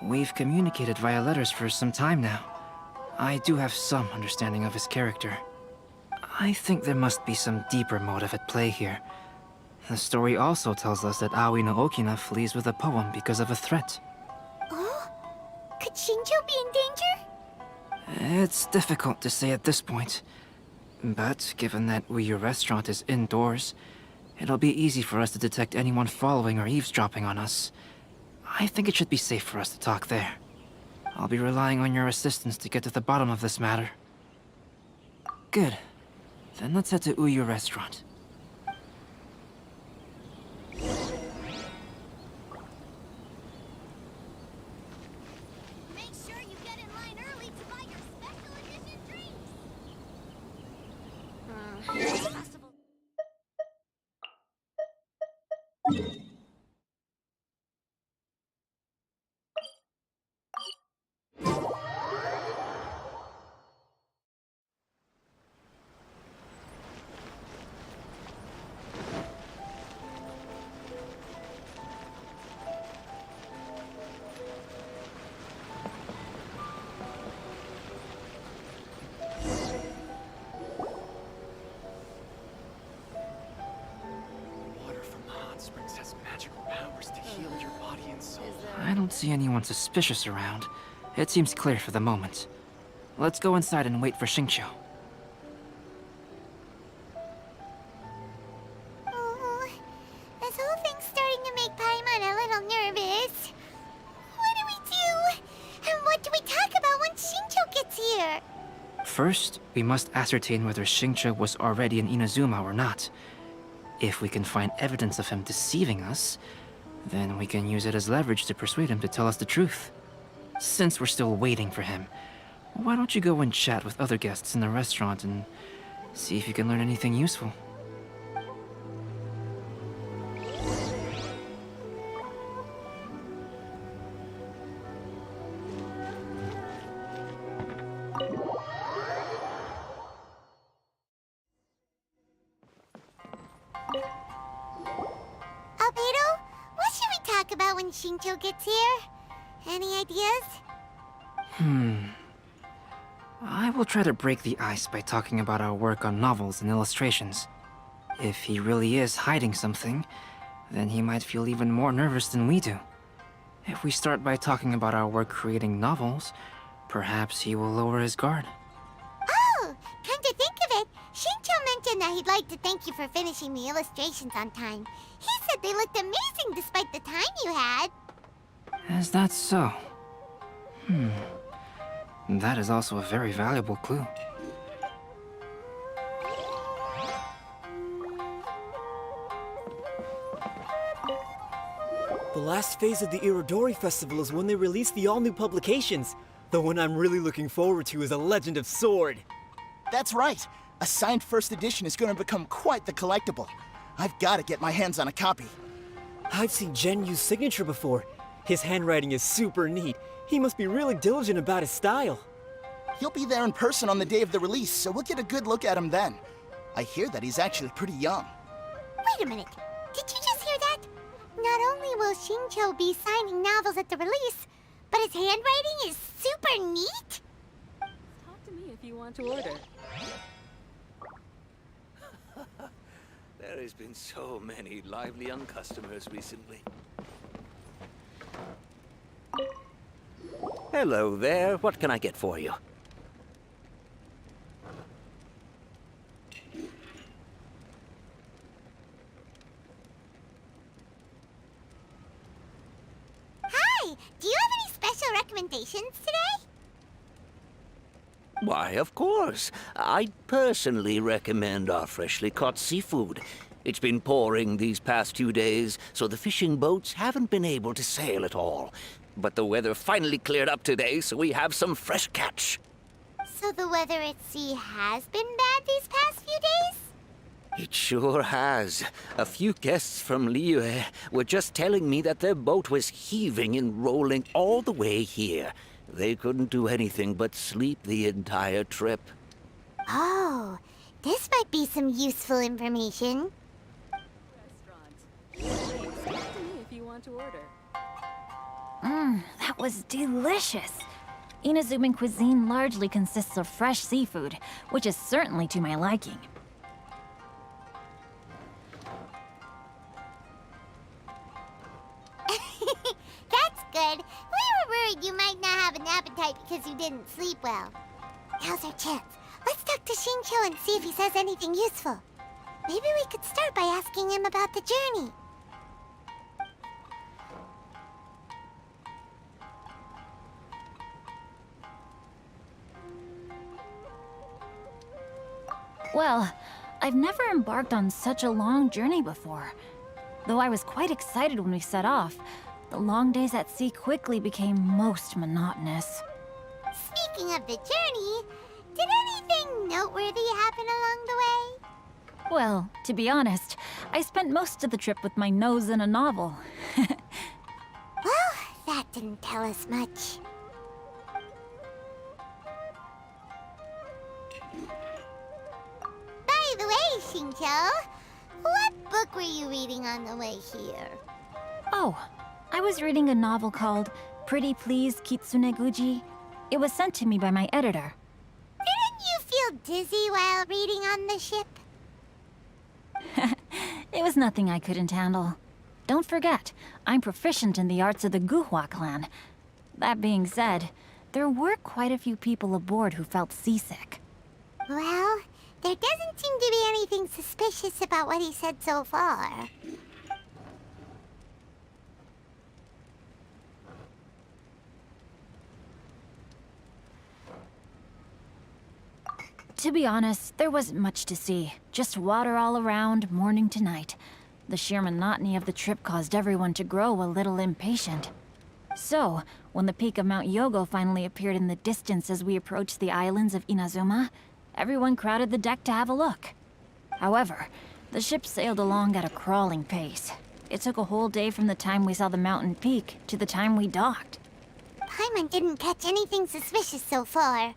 we've communicated via letters for some time now. I do have some understanding of his character. I think there must be some deeper motive at play here. The story also tells us that Aoi no Okina flees with a poem because of a threat. Oh? Could Xingqiu be in danger? It's difficult to say at this point. But given that Uyu Restaurant is indoors, it'll be easy for us to detect anyone following or eavesdropping on us. I think it should be safe for us to talk there. I'll be relying on your assistance to get to the bottom of this matter. Good. Then let's head to Uyu Restaurant. I don't see anyone suspicious around. It seems clear for the moment. Let's go inside and wait for Xingqiu. Oh, this whole thing's starting to make Paimon a little nervous. What do we do? And what do we talk about when Xingqiu gets here? First, we must ascertain whether Xingqiu was already in Inazuma or not. If we can find evidence of him deceiving us, then we can use it as leverage to persuade him to tell us the truth. Since we're still waiting for him, why don't you go and chat with other guests in the restaurant and see if you can learn anything useful? Albedo, what should we talk about when Xingqiu gets here? Any ideas? I will try to break the ice by talking about our work on novels and illustrations. If he really is hiding something, then he might feel even more nervous than we do. If we start by talking about our work creating novels, perhaps he will lower his guard. Oh, come to think of it, Xingqiu mentioned that he'd like to thank you for finishing the illustrations on time. He said they looked amazing despite the time you had. Is that so? That is also a very valuable clue. The last phase of the Irodori Festival is when they release the all-new publications. The one I'm really looking forward to is A Legend of Sword. That's right. A signed first edition is going to become quite the collectible. I've got to get my hands on a copy. I've seen Genyu's signature before. His handwriting is super neat. He must be really diligent about his style. He'll be there in person on the day of the release, so we'll get a good look at him then. I hear that he's actually pretty young. Wait a minute, did you just hear that? Not only will Xingqiu be signing novels at the release, but his handwriting is super neat? Talk to me if you want to order. There has been so many lively young customers recently. Hello there. What can I get for you? Hi! Do you have any special recommendations today? Why, of course. I'd personally recommend our freshly caught seafood. It's been pouring these past few days, so the fishing boats haven't been able to sail at all. But the weather finally cleared up today, so we have some fresh catch. So the weather at sea has been bad these past few days? It sure has. A few guests from Liyue were just telling me that their boat was heaving and rolling all the way here. They couldn't do anything but sleep the entire trip. Oh, this might be some useful information. Talk to me if you want to order. That was delicious. Inazuman cuisine largely consists of fresh seafood, which is certainly to my liking. That's good. We were worried you might not have an appetite because you didn't sleep well. Now's our chance. Let's talk to Xingqiu and see if he says anything useful. Maybe we could start by asking him about the journey. Well, I've never embarked on such a long journey before. Though I was quite excited when we set off, the long days at sea quickly became most monotonous. Speaking of the journey, did anything noteworthy happen along the way? Well, to be honest, I spent most of the trip with my nose in a novel. Well, that didn't tell us much. By the way, Xingqiu, what book were you reading on the way here? Oh, I was reading a novel called Pretty Please Kitsune Guji. It was sent to me by my editor. Didn't you feel dizzy while reading on the ship? It was nothing I couldn't handle. don't forget, I'm proficient in the arts of the Guhua clan. That being said, there were quite a few people aboard who felt seasick. Well, there doesn't seem to be anything suspicious about what he said so far. To be honest, there wasn't much to see. Just water all around, morning to night. The sheer monotony of the trip caused everyone to grow a little impatient. So, when the peak of Mount Yogo finally appeared in the distance as we approached the islands of Inazuma, everyone crowded the deck to have a look. However, the ship sailed along at a crawling pace. It took a whole day from the time we saw the mountain peak to the time we docked. Paimon didn't catch anything suspicious so far.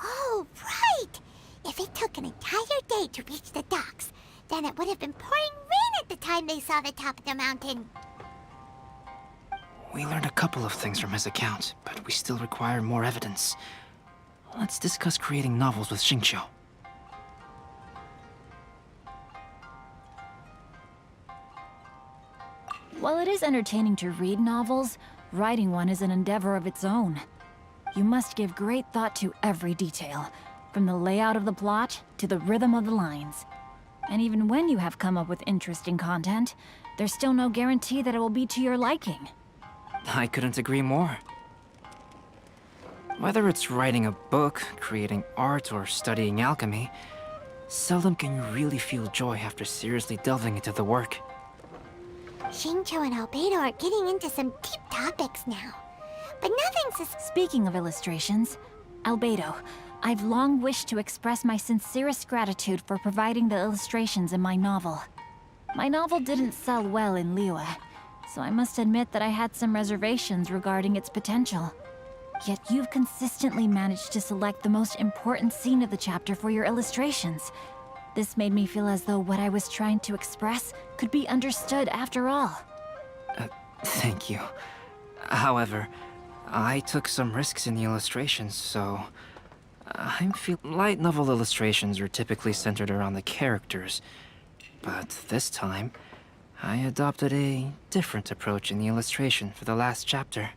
Oh, right! If it took an entire day to reach the docks, then it would have been pouring rain at the time they saw the top of the mountain. We learned a couple of things from his account, but we still require more evidence. Let's discuss creating novels with Xingqiu. While it is entertaining to read novels, writing one is an endeavor of its own. You must give great thought to every detail, from the layout of the plot to the rhythm of the lines. And even when you have come up with interesting content, there's still no guarantee that it will be to your liking. I couldn't agree more. Whether it's writing a book, creating art, or studying alchemy, seldom can you really feel joy after seriously delving into the work. Xingqiu and Albedo are getting into some deep topics now. But nothing's... Speaking of illustrations, Albedo, I've long wished to express my sincerest gratitude for providing the illustrations in my novel. My novel didn't sell well in Liyue, so I must admit that I had some reservations regarding its potential. Yet you've consistently managed to select the most important scene of the chapter for your illustrations. This made me feel as though what I was trying to express could be understood after all. Thank you. However, I took some risks in the illustrations, so... light novel illustrations are typically centered around the characters, but this time, I adopted a different approach in the illustration for the last chapter.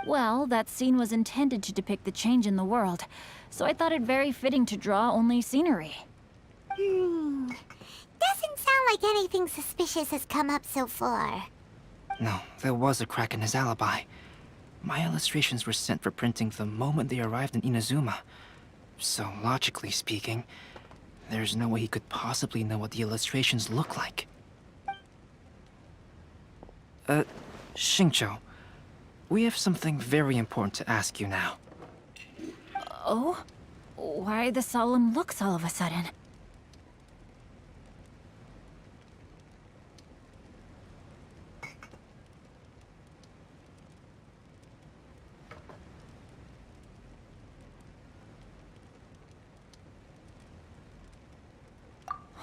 Well, that scene was intended to depict the change in the world, so I thought it very fitting to draw only scenery. Doesn't sound like anything suspicious has come up so far. No, there was a crack in his alibi. My illustrations were sent for printing the moment they arrived in Inazuma. So, logically speaking, there's no way he could possibly know what the illustrations look like. Xingqiu, we have something very important to ask you now. Oh? Why the solemn looks all of a sudden?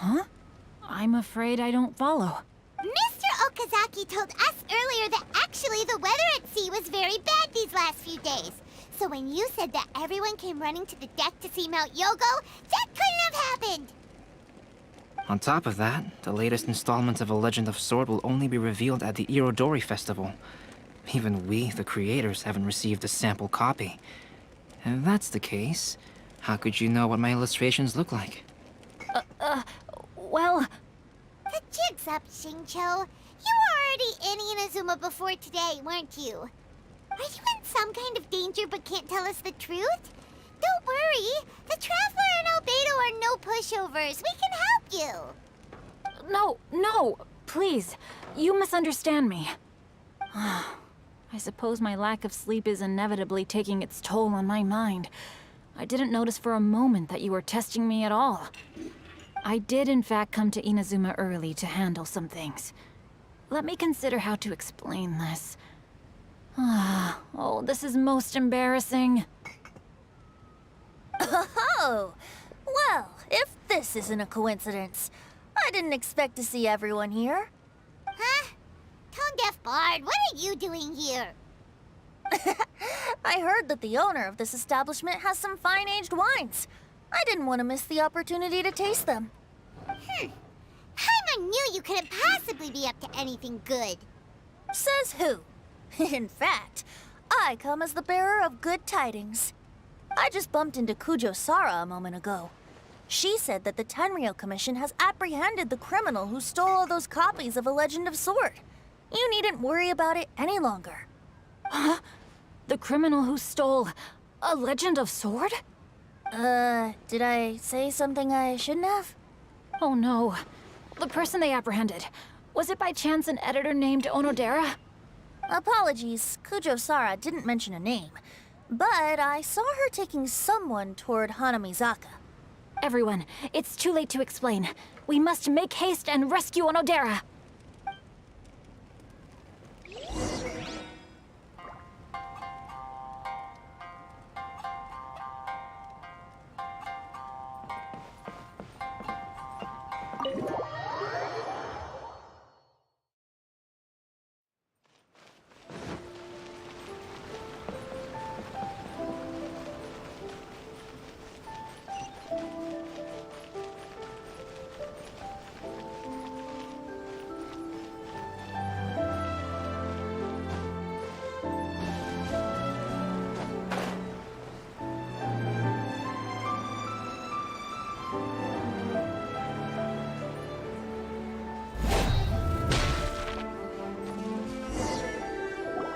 Huh? I'm afraid I don't follow. Mr. Okazaki told us earlier that actually the weather at sea was very bad these last few days. So when you said that everyone came running to the deck to see Mount Yogo, that couldn't have happened! On top of that, the latest installment of A Legend of Sword will only be revealed at the Irodori festival. Even we, the creators, haven't received a sample copy. If that's the case, how could you know what my illustrations look like? Well... The jig's up, Xingqiu. You were already in Inazuma before today, weren't you? Are you in some kind of danger but can't tell us the truth? Don't worry. The Traveler and Albedo are no pushovers. We can help you. No, please. You misunderstand me. I suppose my lack of sleep is inevitably taking its toll on my mind. I didn't notice for a moment that you were testing me at all. I did in fact come to Inazuma early to handle some things. Let me consider how to explain this. Oh, this is most embarrassing. Oh, well, if this isn't a coincidence, I didn't expect to see everyone here. Huh? Tone-deaf Bard, what are you doing here? I heard that the owner of this establishment has some fine-aged wines. I didn't want to miss the opportunity to taste them. Paimon knew you couldn't possibly be up to anything good. Says who? In fact, I come as the bearer of good tidings. I just bumped into Kujo Sara a moment ago. She said that the Tenryou Commission has apprehended the criminal who stole all those copies of A Legend of Sword. You needn't worry about it any longer. Huh? The criminal who stole A Legend of Sword? Did I say something I shouldn't have? Oh no. The person they apprehended. Was it by chance an editor named Onodera? Apologies, Kujo Sara didn't mention a name. But I saw her taking someone toward Hanamizaka. Everyone, it's too late to explain. We must make haste and rescue Onodera.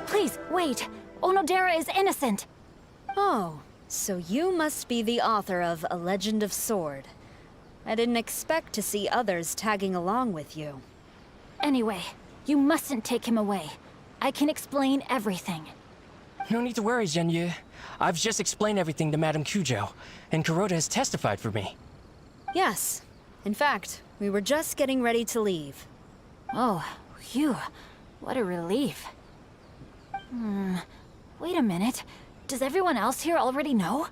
Please, wait. Onodera is innocent. Oh, so you must be the author of A Legend of Sword. I didn't expect to see others tagging along with you. Anyway, you mustn't take him away. I can explain everything. No need to worry, Zhenyu. I've just explained everything to Madame Kujo, and Kuroda has testified for me. Yes. In fact, we were just getting ready to leave. Oh, phew. What a relief. Wait a minute. Does everyone else here already know?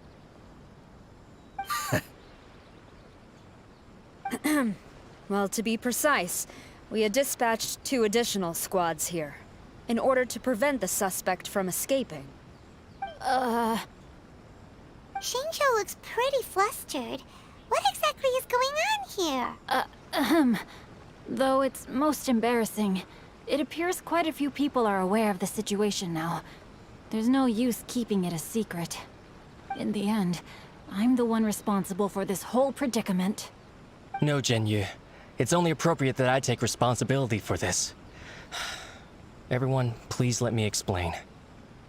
Well, to be precise, we had dispatched 2 additional squads here, in order to prevent the suspect from escaping. Shinjo looks pretty flustered. What exactly is going on here? Though it's most embarrassing, it appears quite a few people are aware of the situation now. There's no use keeping it a secret. In the end, I'm the one responsible for this whole predicament. No, Zhenyu. It's only appropriate that I take responsibility for this. Everyone, please let me explain.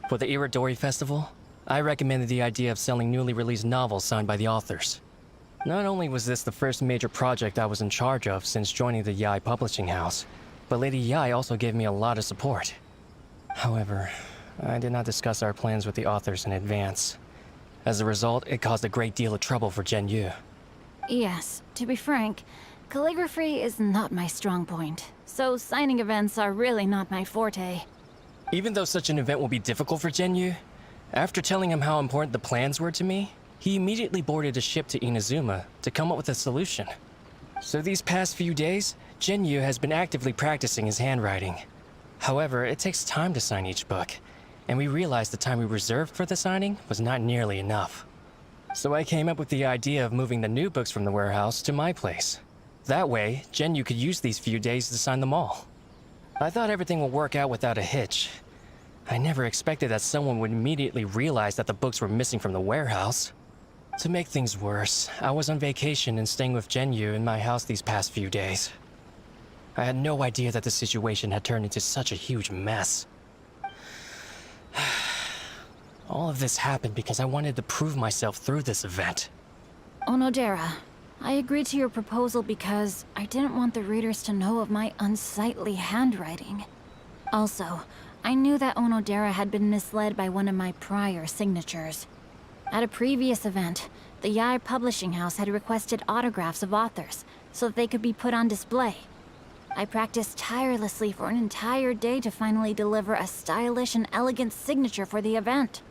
For the Irodori Festival, I recommended the idea of selling newly released novels signed by the authors. Not only was this the first major project I was in charge of since joining the Yae publishing house, but Lady Yae also gave me a lot of support. However, I did not discuss our plans with the authors in advance. As a result, it caused a great deal of trouble for Zhenyu. Yes, to be frank, calligraphy is not my strong point, so signing events are really not my forte. Even though such an event will be difficult for Zhenyu, after telling him how important the plans were to me, he immediately boarded a ship to Inazuma to come up with a solution. So these past few days, Zhenyu has been actively practicing his handwriting. However, it takes time to sign each book, and we realized the time we reserved for the signing was not nearly enough. So I came up with the idea of moving the new books from the warehouse to my place. That way, Zhenyu could use these few days to sign them all. I thought everything would work out without a hitch. I never expected that someone would immediately realize that the books were missing from the warehouse. To make things worse, I was on vacation and staying with Zhenyu in my house these past few days. I had no idea that the situation had turned into such a huge mess. All of this happened because I wanted to prove myself through this event. Onodera, I agreed to your proposal because I didn't want the readers to know of my unsightly handwriting. Also, I knew that Onodera had been misled by one of my prior signatures. At a previous event, the Yae publishing house had requested autographs of authors so that they could be put on display. I practiced tirelessly for an entire day to finally deliver a stylish and elegant signature for the event.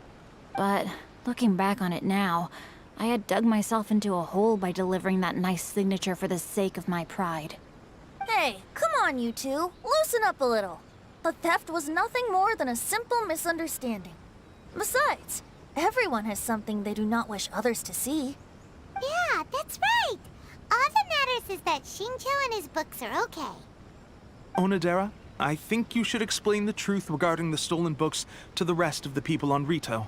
But looking back on it now, I had dug myself into a hole by delivering that nice signature for the sake of my pride. Hey, come on, you two. Loosen up a little. The theft was nothing more than a simple misunderstanding. Besides, everyone has something they do not wish others to see. Yeah, That's right! All that matters is that Shincho and his books are okay. Onodera, I think you should explain the truth regarding the stolen books to the rest of the people on Rito.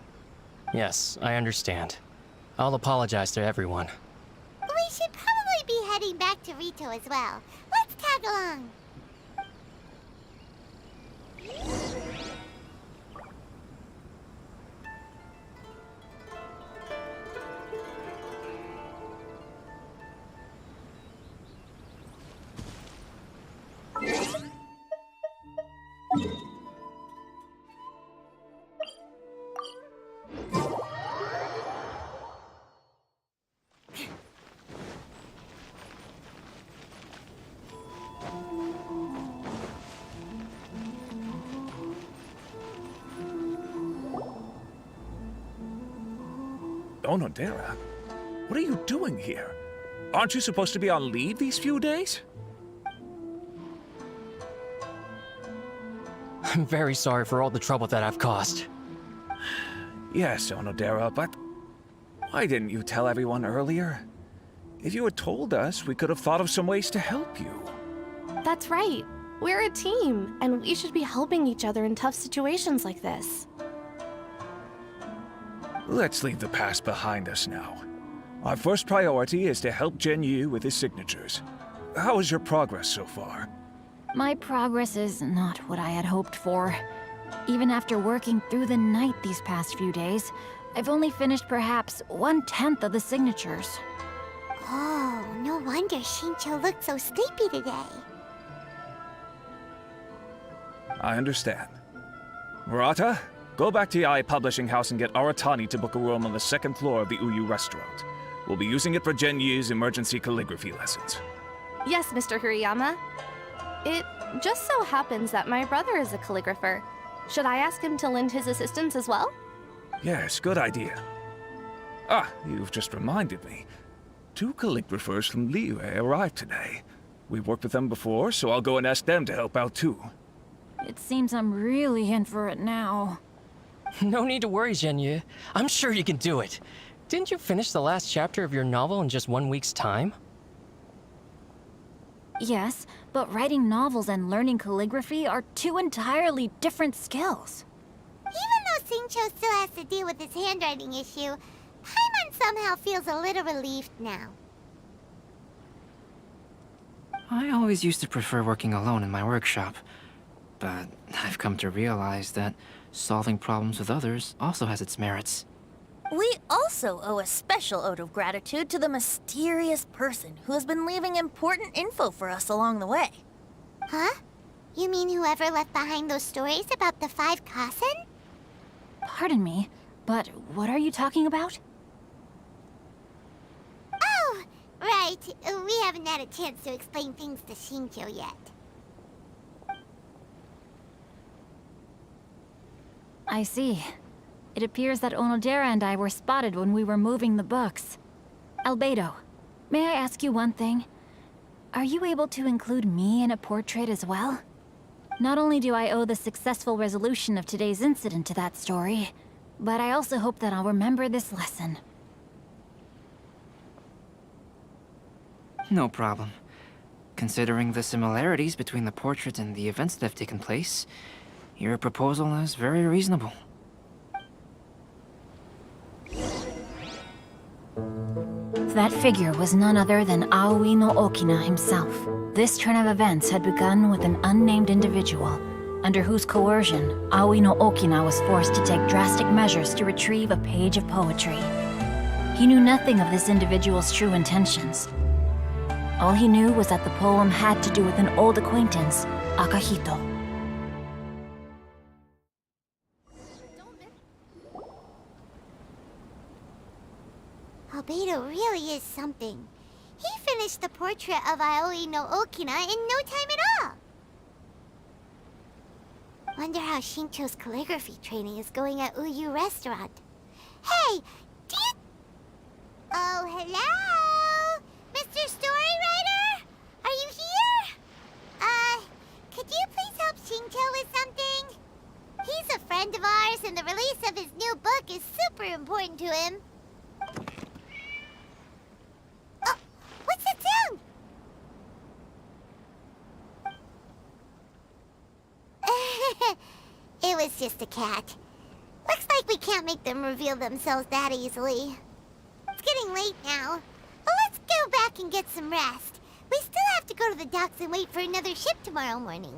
Yes, I understand. I'll apologize to everyone. We should probably be heading back to Rito as well. Let's tag along. Onodera, what are you doing here? Aren't you supposed to be on leave these few days? I'm very sorry for all the trouble that I've caused. Yes, Onodera, but why didn't you tell everyone earlier? If you had told us, we could have thought of some ways to help you. That's right. We're a team, and we should be helping each other in tough situations like this. Let's leave the past behind us now. Our first priority is to help Genyu with his signatures. How is your progress so far? My progress is not what I had hoped for. Even after working through the night these past few days, I've only finished perhaps 1/10 of the signatures. Oh, no wonder Shincho looked so sleepy today. I understand. Murata, go back to the IA Publishing House and get Aratani to book a room on the second floor of the Uyu restaurant. We'll be using it for Genyu's emergency calligraphy lessons. Yes, Mr. Hirayama. It just so happens that my brother is a calligrapher. Should I ask him to lend his assistance as well? Yes, good idea. Ah, you've just reminded me. 2 calligraphers from Liyue arrived today. We've worked with them before, so I'll go and ask them to help out too. It seems I'm really in for it now. No need to worry, Genyu. I'm sure you can do it. Didn't you finish the last chapter of your novel in just 1 week's time? Yes, but writing novels and learning calligraphy are 2 entirely different skills. Even though Shincho still has to deal with his handwriting issue, Paimon somehow feels a little relieved now. I always used to prefer working alone in my workshop, but I've come to realize that solving problems with others also has its merits. We also owe a special ode of gratitude to the mysterious person who has been leaving important info for us along the way. Huh? You mean whoever left behind those stories about the 5 Kasen? Pardon me, but what are you talking about? Oh, right. We haven't had a chance to explain things to Shincho yet. I see. It appears that Onodera and I were spotted when we were moving the books. Albedo, may I ask you one thing? Are you able to include me in a portrait as well? Not only do I owe the successful resolution of today's incident to that story, but I also hope that I'll remember this lesson. No problem. Considering the similarities between the portrait and the events that have taken place, your proposal is very reasonable. That figure was none other than Aoi no Okina himself. This turn of events had begun with an unnamed individual, under whose coercion, Aoi no Okina was forced to take drastic measures to retrieve a page of poetry. He knew nothing of this individual's true intentions. All he knew was that the poem had to do with an old acquaintance, Akahito. Albedo really is something. He finished the portrait of Aoi no Okina in no time at all. Wonder how Shincho's calligraphy training is going at Uyu Restaurant. Hey, do you... Oh, hello? Mr. Storywriter? Are you here? Could you please help Shincho with something? He's a friend of ours, and the release of his new book is super important to him. Oh, It was just a cat. Looks like we can't make them reveal themselves that easily. It's getting late now. But let's go back and get some rest. We still have to go to the docks and wait for another ship tomorrow morning.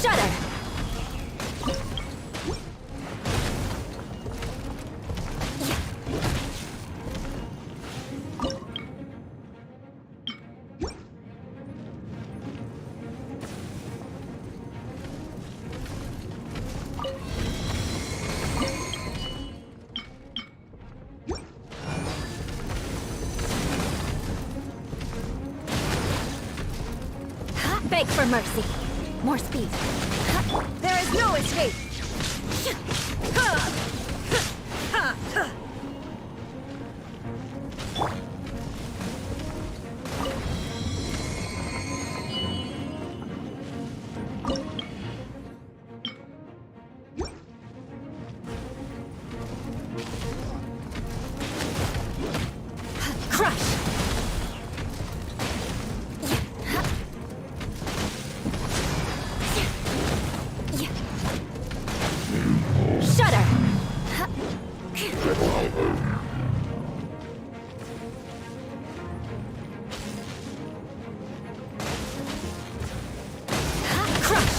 Shudder! Beg for mercy. More speed. There is no escape. Crush! Shudder! Crush!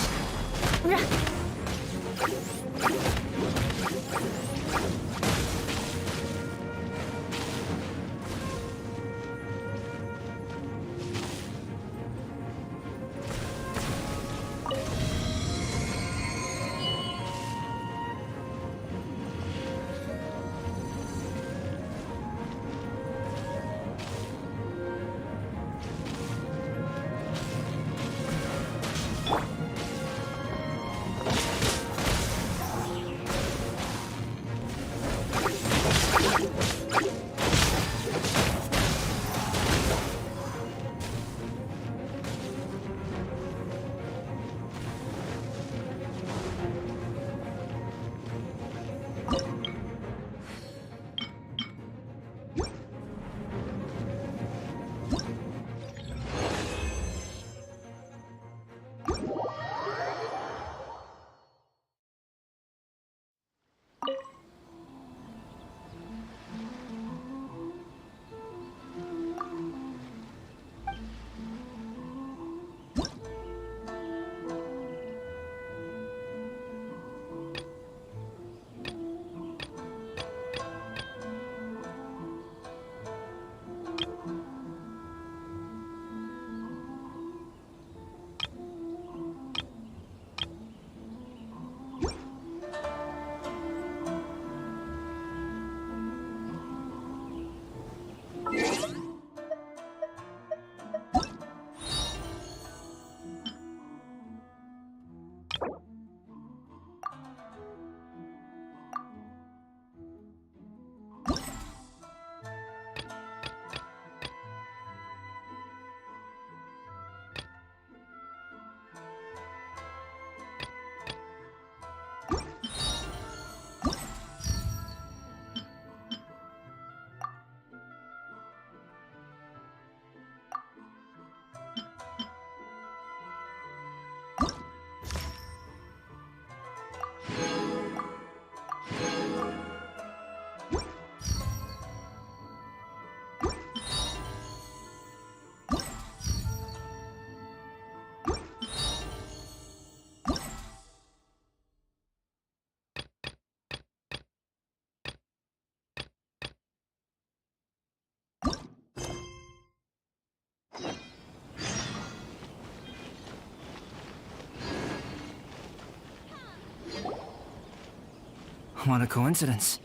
What a coincidence.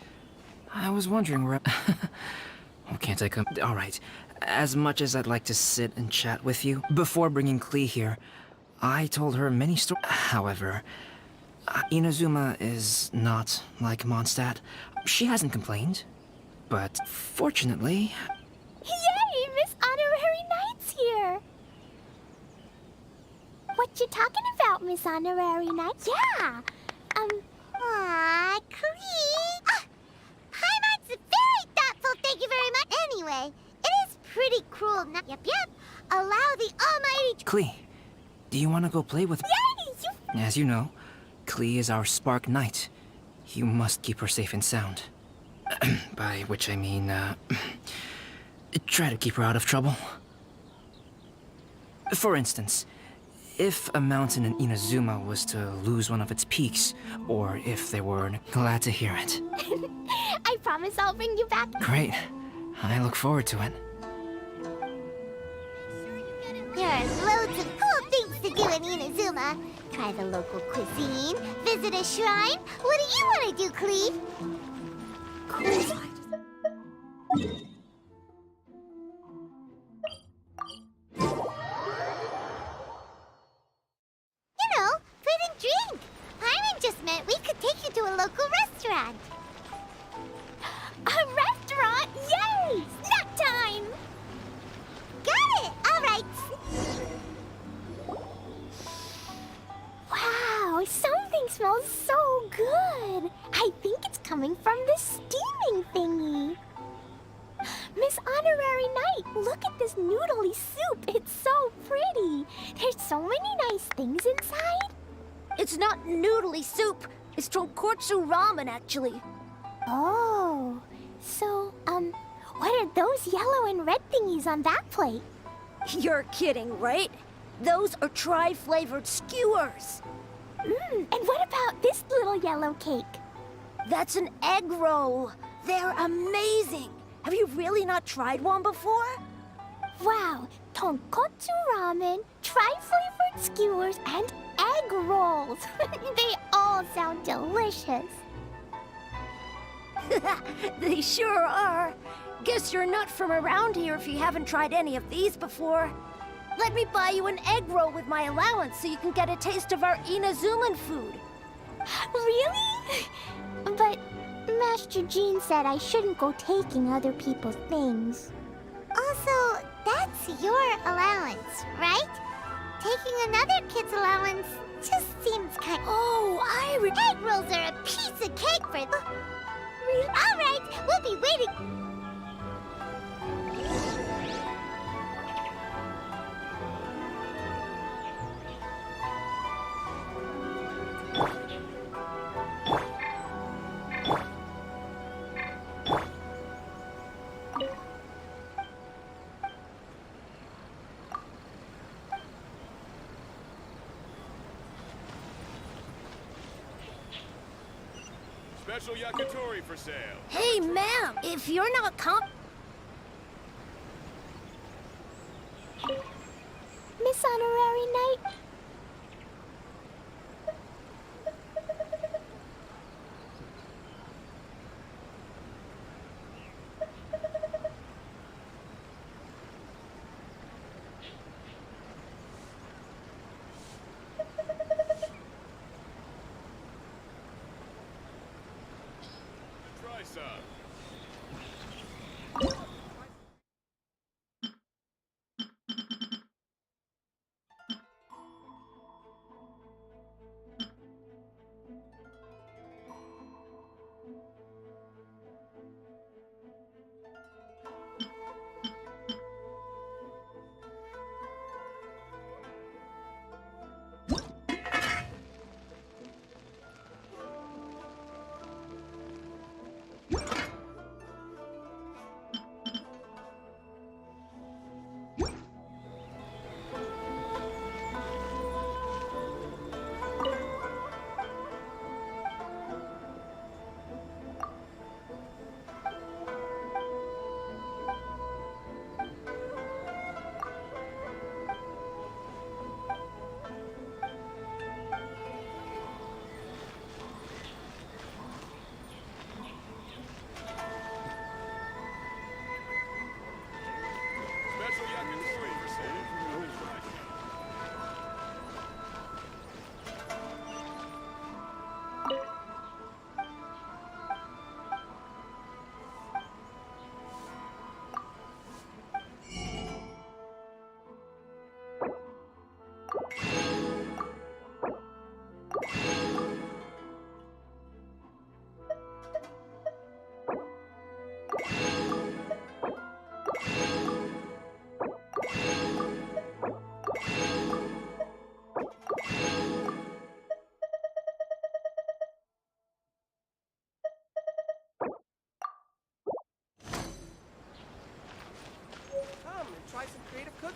I was wondering where... Oh, can't I come... Alright. As much as I'd like to sit and chat with you, before bringing Klee here, I told her many stories. However, Inazuma is not like Mondstadt. She hasn't complained. But fortunately... Yay! Miss Honorary Knight's here! What you talking about, Miss Honorary Knight? Yeah! Aw, Klee! Paimon's very thoughtful, thank you very much. Anyway, it is pretty cruel not... Yep. Allow the almighty... Klee, do you want to go play with... Yay! As you know, Klee is our Spark Knight. You must keep her safe and sound. By which I mean, try to keep her out of trouble. For instance, if a mountain in Inazuma was to lose one of its peaks, or if they were glad to hear it. I promise I'll bring you back. Great. I look forward to it. There are loads of cool things to do in Inazuma. Try the local cuisine, visit a shrine. What do you want to do, Klee? You know, food and drink. Paimon just meant we could take you to a local restaurant. A restaurant? Yay! Snack time! Got it! All right. Wow, something smells so good. I think it's coming from the steaming thingy. Miss Honorary Knight, look at this noodly soup. It's so pretty. There's so many nice things inside. It's not noodly soup. It's tonkotsu ramen, actually. Oh, so, what are those yellow and red thingies on that plate? You're kidding, right? Those are tri-flavored skewers. And what about this little yellow cake? That's an egg roll. They're amazing. Have you really not tried one before? Wow, tonkotsu ramen, tri-flavored skewers, and egg rolls. They all sound delicious. They sure are. Guess you're not from around here if you haven't tried any of these before. Let me buy you an egg roll with my allowance so you can get a taste of our Inazuman food. Really? But Master Jean said I shouldn't go taking other people's things. Also, that's your allowance, right? Taking another kid's allowance just seems kind of... Oh, Egg rolls are a piece of cake for... All right, we'll be waiting... Special yakitori for sale. Hey, ma'am, if you're not Miss Honorary Knight?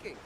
looking?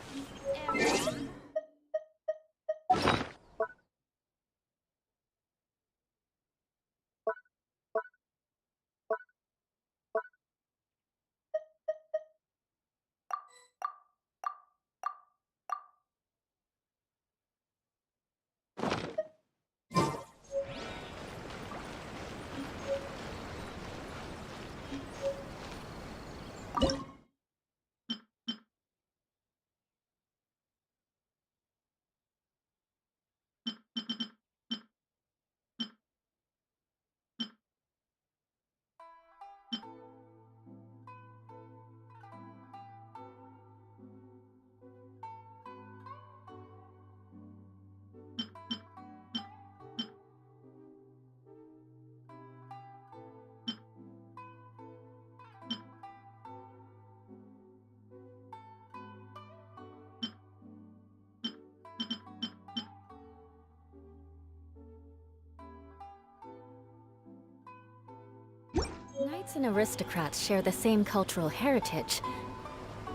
Knights and aristocrats share the same cultural heritage,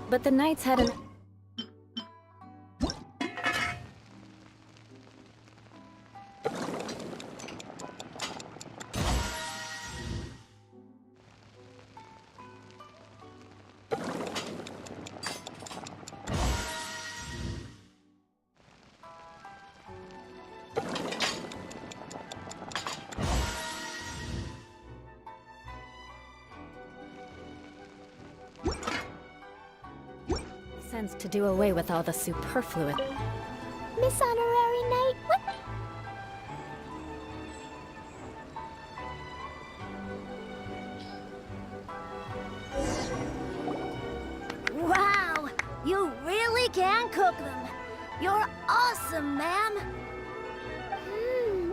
but the knights had an... sense to do away with all the superfluous. Miss Honorary Knight, what? Wow! You really can cook them. You're awesome, ma'am.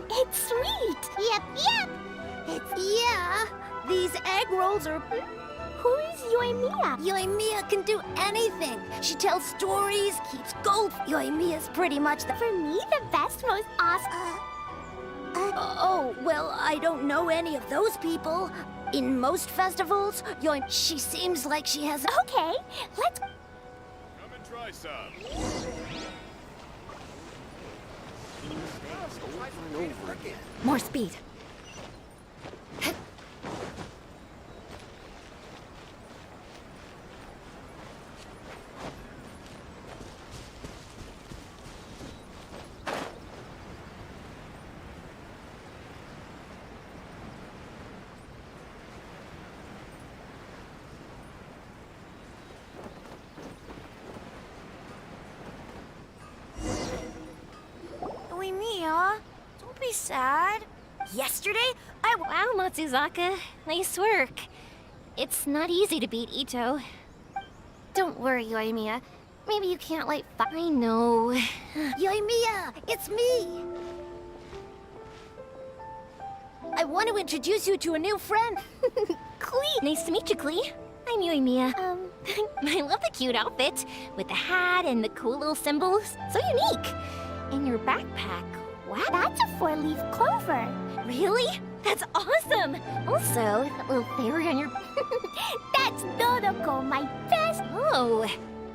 It's sweet. Yep, yep. Yeah, these egg rolls are... Who's Yoimiya? Yoimiya can do anything. She tells stories, keeps gold. Yoimiya's pretty much the... For me, the best, most awesome... Oh, well, I don't know any of those people. In most festivals, she seems like she has... Okay, let's... Come and try some. More speed. Yoimiya, don't be sad. Yesterday, Wow, Matsuzaka. Nice work. It's not easy to beat Ito. Don't worry, Yoimiya. Maybe you can't light fire. I know. Yoimiya, it's me! I want to introduce you to a new friend. Klee! Nice to meet you, Klee. I'm Yoimiya. I love the cute outfit, with the hat and the cool little symbols. So unique. And your backpack. Wow. That's a 4-leaf clover. Really? That's awesome! Also, that little fairy on your... That's Dodoko, my best... Oh,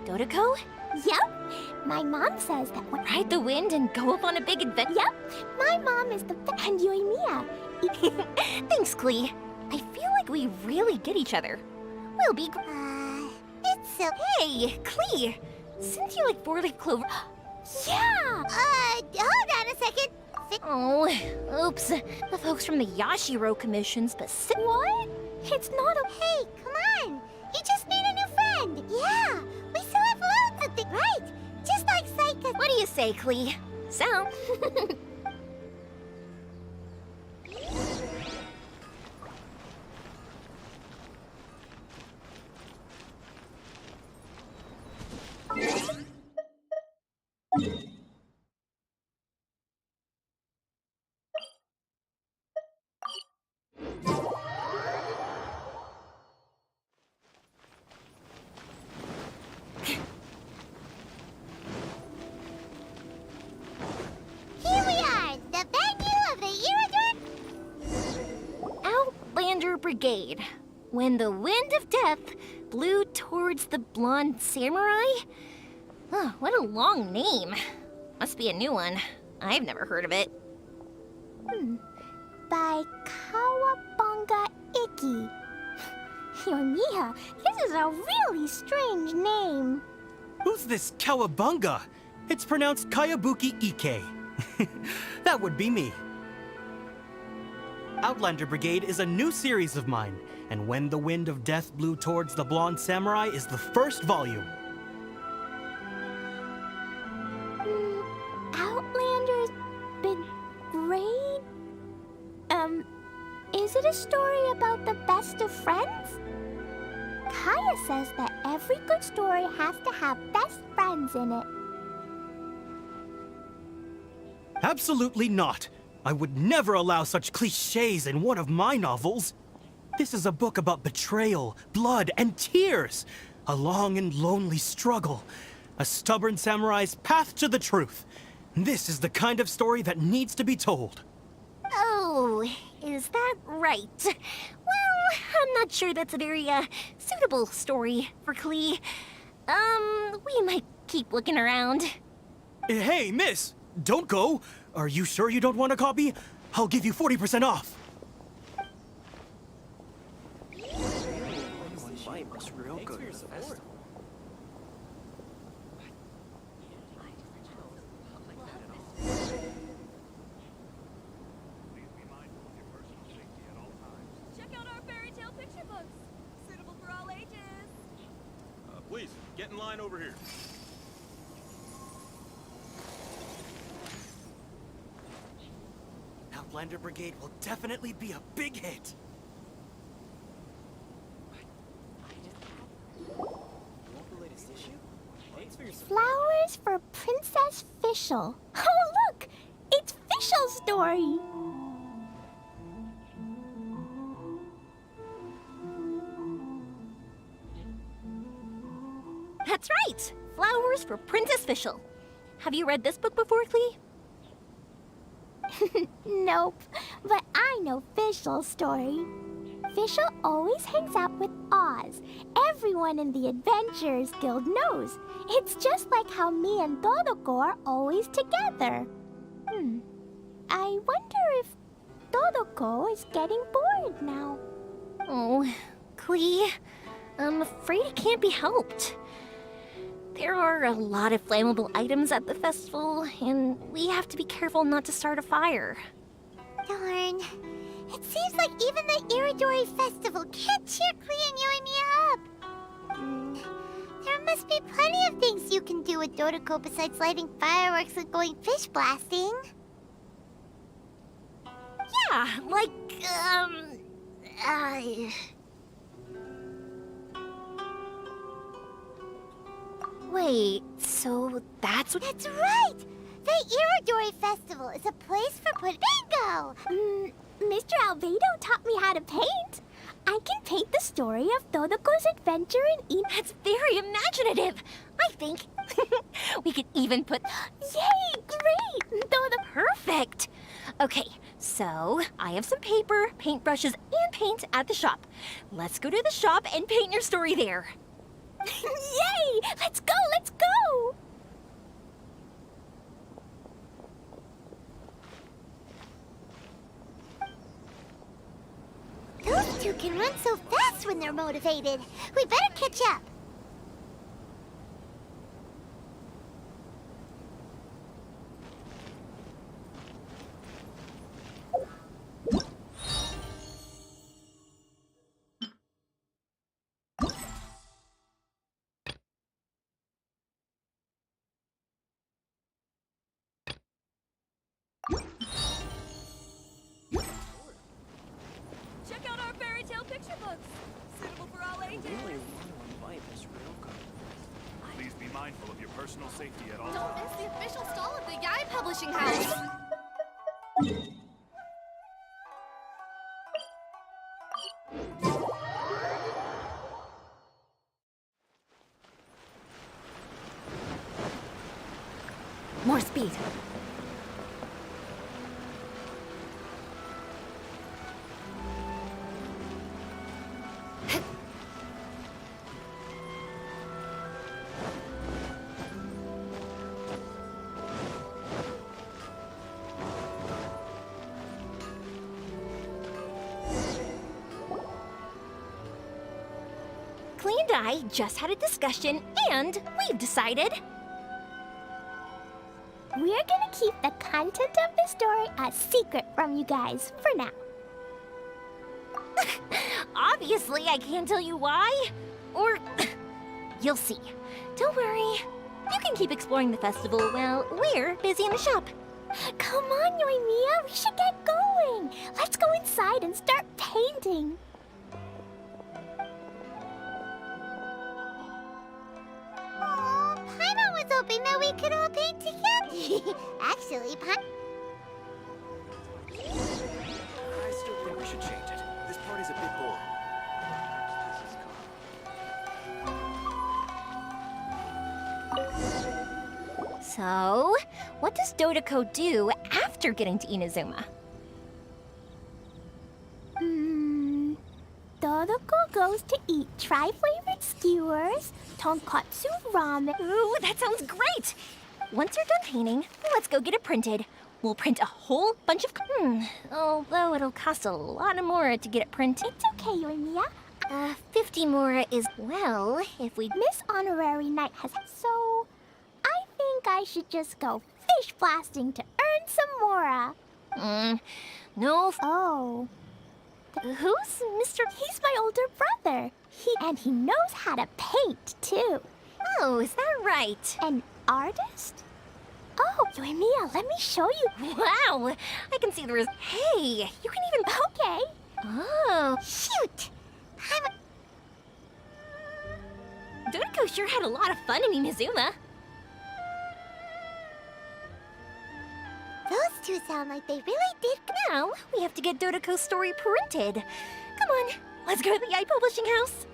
Dodoko? Yep. My mom says that when... Ride the wind and go up on a big adventure? Yep. My mom is the best... And Yoimiya. Thanks, Klee. I feel like we really get each other. We'll be... It's so... Hey, Klee! Since you like 4-leaf clover... Yeah! Hold on a second. Oh, oops. The folks from the Yashiro Commission What? It's not a... Hey, come on. You just made a new friend. Yeah, we still have loads of things. Right, just like Saika. What do you say, Klee? So... Here we are, the venue of the Irodori... Outlander Brigade. When the wind of death blew towards the blonde samurai, Oh, what a long name. Must be a new one. I've never heard of it. By Kawabunga Iki. Yoimiya, this is a really strange name. Who's this Kawabunga? It's pronounced Kayabuki Ike. That would be me. Outlander Brigade is a new series of mine, and When the Wind of Death Blew Towards the Blonde Samurai is the first volume. Outlander's Brigade? Is it a story about the best of friends? Kaya says that every good story has to have best friends in it. Absolutely not. I would never allow such cliches in one of my novels. This is a book about betrayal, blood, and tears. A long and lonely struggle. A stubborn samurai's path to the truth. This is the kind of story that needs to be told. Oh, is that right? Well, I'm not sure that's a very, suitable story for Klee. We might keep looking around. Hey, miss! Don't go! Are you sure you don't want a copy? I'll give you 40% off! Check out our fairy tale picture books. Suitable for all ages. Please, get in line over here. Outlander Brigade will definitely be a big hit. Flowers for Princess Fischl. Oh, look! It's Fischl's story! That's right! Flowers for Princess Fischl. Have you read this book before, Klee? Nope, but I know Fischl's story. Fischl always hangs out with Oz. Everyone in the Adventurers Guild knows. It's just like how me and Todoko are always together. I wonder if Todoko is getting bored now. Oh, Klee, I'm afraid it can't be helped. There are a lot of flammable items at the festival, and we have to be careful not to start a fire. Darn. It seems like even the Irodori Festival can't cheer Klee and Yoimiya up. There must be plenty of things you can do with Dodoko besides lighting fireworks and going fish blasting. Yeah, like, Wait, so that's what... That's right! The Irodori Festival is a place for bingo! Mr. Albedo taught me how to paint. I can paint the story of Todoko's adventure in That's very imaginative! I think we could even put... Yay! Great! Perfect! Okay, so I have some paper, paintbrushes, and paint at the shop. Let's go to the shop and paint your story there. Yay! Let's go! Let's go! Those two can run so fast when they're motivated. We better catch up. Check out our fairy tale picture books. Suitable for all ages. Please be mindful of your personal safety at all Don't times. miss the official stall of the Yai Publishing House. More speed. I just had a discussion, and we've decided. We're gonna keep the content of the story a secret from you guys for now. Obviously, I can't tell you why. Or you'll see. Don't worry. You can keep exploring the festival while we're busy in the shop. Come on, Yoimiya, we should get going. Let's go inside and start painting. Oh, Paimon was hoping that we could all paint together. Actually, I still think we should change it. This party's a bit boring. So, what does Dodoko do after getting to Inazuma? Dodoko goes to eat tri-flavored skewers, tonkatsu ramen. Ooh, that sounds great! Once you're done painting, let's go get it printed. We'll print a whole bunch of... although it'll cost a lot of Mora to get it printed. It's okay, Yoimiya. 50 Mora is, well, if we... Miss Honorary Knight has... So, I think I should just go fish blasting to earn some Mora. No. Oh. Who's Mr... He's my older brother. He knows how to paint, too. Oh, is that right? An artist? Oh, Yoimiya, let me show you. Wow! I can see there is... Hey, you can even... Okay. Oh. Shoot! Dodoko sure had a lot of fun in Inazuma. Those two sound like they really did. Now, we have to get Dodoko's story printed. Come on, let's go to the I Publishing House.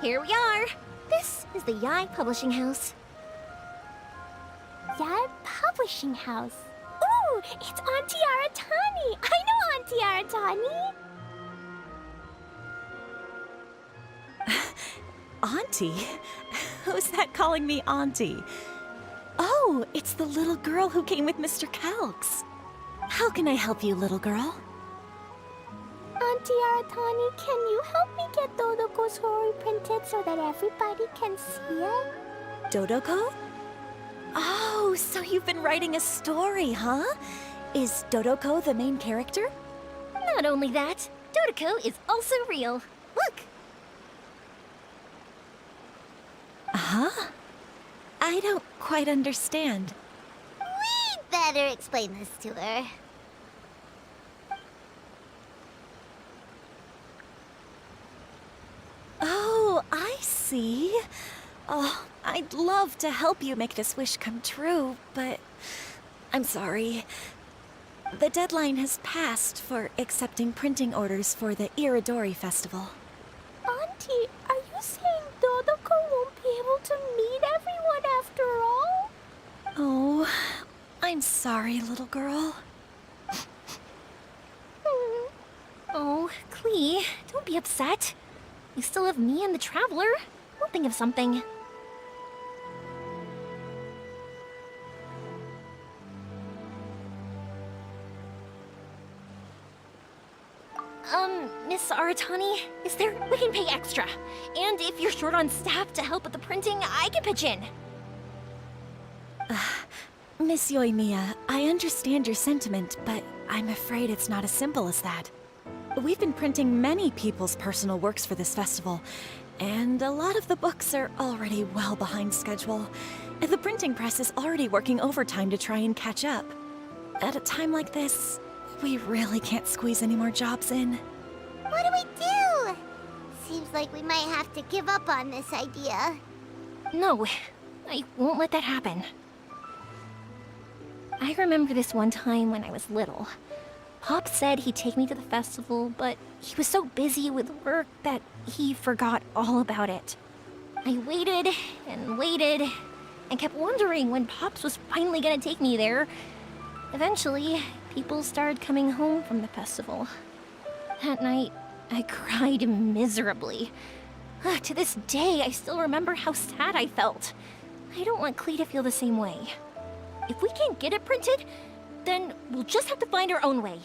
Here we are. This is the Yai Publishing House. Yai Publishing House. Ooh, it's Auntie Aratani. I know Auntie Aratani. Auntie? Who's that calling me Auntie? Oh, it's the little girl who came with Mr. Calx. How can I help you, little girl? Auntie Aratani, can you help me get Dodoko's story printed so that everybody can see it? Dodoko? Oh, so you've been writing a story, huh? Is Dodoko the main character? Not only that, Dodoko is also real. Look! Huh? I don't quite understand. We'd better explain this to her. Oh, I see. Oh, I'd love to help you make this wish come true, but I'm sorry. The deadline has passed for accepting printing orders for the Irodori festival. Auntie, are you saying Dodoko won't be able to meet everyone after all? Oh, I'm sorry, little girl. Oh, Klee, don't be upset. You still have me and the Traveler. We'll think of something. Miss Aratani, is there... We can pay extra. And if you're short on staff to help with the printing, I can pitch in. Miss Yoimiya, I understand your sentiment, but I'm afraid it's not as simple as that. We've been printing many people's personal works for this festival, and a lot of the books are already well behind schedule. The printing press is already working overtime to try and catch up. At a time like this, we really can't squeeze any more jobs in. What do we do? Seems like we might have to give up on this idea. No, I won't let that happen. I remember this one time when I was little. Pop said he'd take me to the festival, but he was so busy with work that he forgot all about it. I waited and waited and kept wondering when Pops was finally gonna take me there. Eventually, people started coming home from the festival. That night, I cried miserably. To this day, I still remember how sad I felt. I don't want Klee to feel the same way. If we can't get it printed, then we'll just have to find our own way.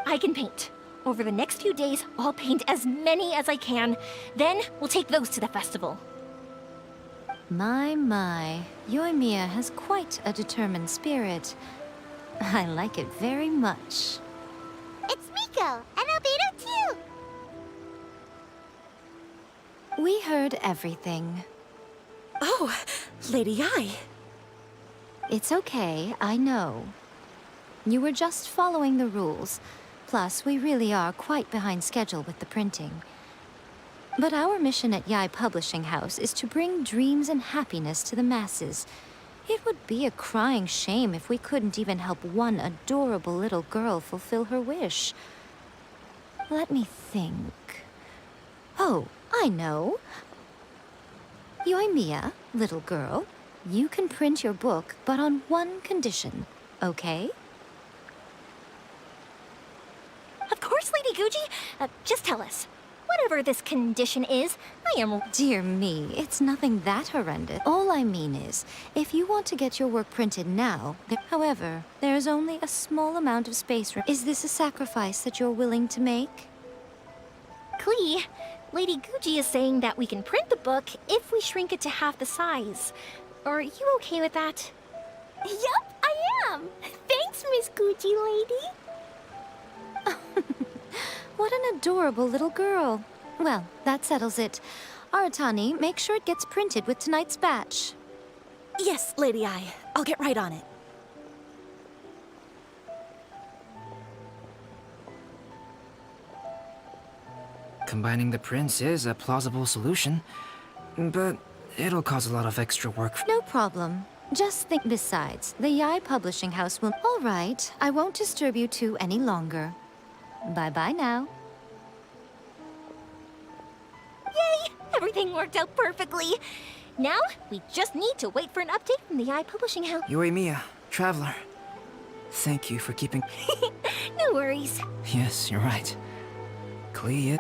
I can paint. Over the next few days, I'll paint as many as I can. Then we'll take those to the festival. My. Yoimiya has quite a determined spirit. I like it very much. It's Miko and Albedo too. We heard everything. Oh, Lady Ai. It's okay, I know. You were just following the rules. Plus, we really are quite behind schedule with the printing. But our mission at Yae Publishing House is to bring dreams and happiness to the masses. It would be a crying shame if we couldn't even help one adorable little girl fulfill her wish. Let me think. Oh, I know. Yoimiya, little girl, you can print your book, but on one condition, okay? Of course, Lady Guji. Just tell us. Whatever this condition is, I am... Dear me, it's nothing that horrendous. All I mean is, if you want to get your work printed now, however, there is only a small amount of space. Is this a sacrifice that you're willing to make? Klee, Lady Guji is saying that we can print the book if we shrink it to half the size. Are you okay with that? Yup, I am. Thanks, Miss Guji lady. What an adorable little girl. Well, that settles it. Aratani, make sure it gets printed with tonight's batch. Yes, Lady Ai. I'll get right on it. Combining the prints is a plausible solution, but it'll cause a lot of extra work. No problem. Just think. Besides, the Yae Publishing House will... All right, I won't disturb you two any longer. Bye-bye now. Yay! Everything worked out perfectly. Now, we just need to wait for an update from the Yae Publishing House. Yoimiya, Traveler. Thank you for keeping... No worries. Yes, you're right. Klee,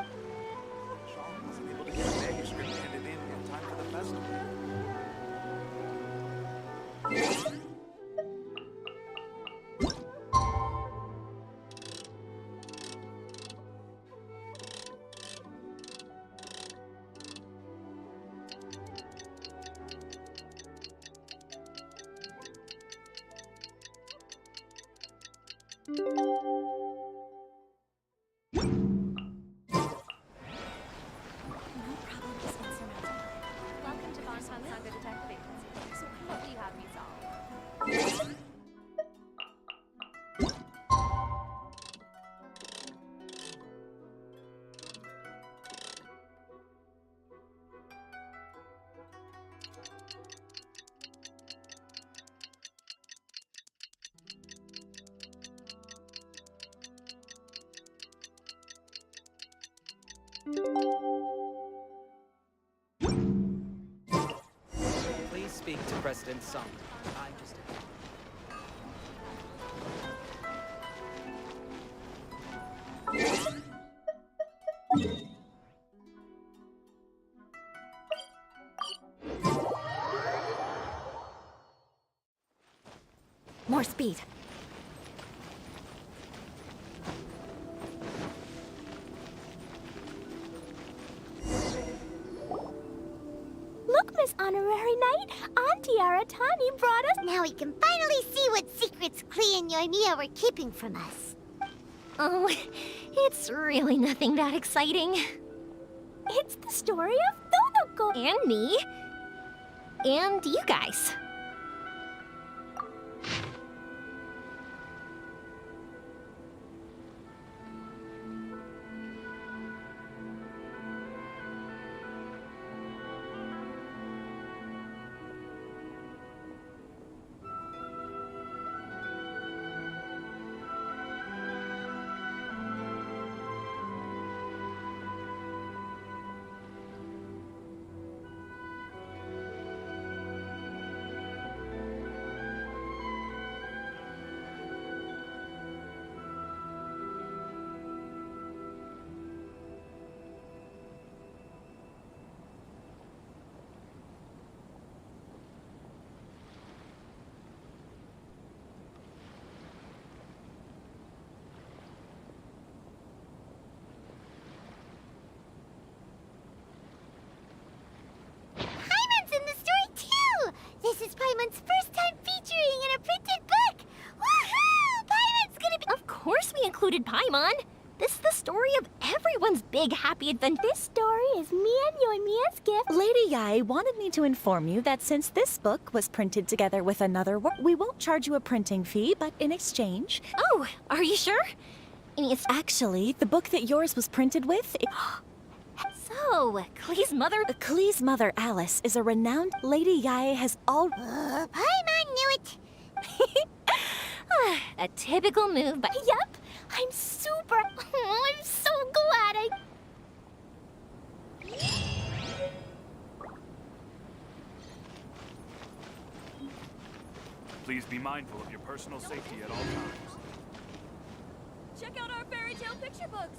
Please speak to President Song. I'm just... More speed. Look, Miss Honorary Knight, Auntie Aratani brought us... Now we can finally see what secrets Klee and Yoimiya were keeping from us. Oh, it's really nothing that exciting. It's the story of Dodoko. And me. And you guys. included Paimon. This is the story of everyone's big happy adventure. This story is me and Yoimiya's gift. Lady Yae wanted me to inform you that since this book was printed together with another work, we won't charge you a printing fee, but in exchange... Oh, are you sure? It's Actually, the book that yours was printed with... So, Klee's mother, Alice, is a renowned... Lady Yae has all... Paimon knew it. a typical move, but yep, I'm super... I'm so glad I... Please be mindful of your personal safety at all times. Check out our fairy tale picture books.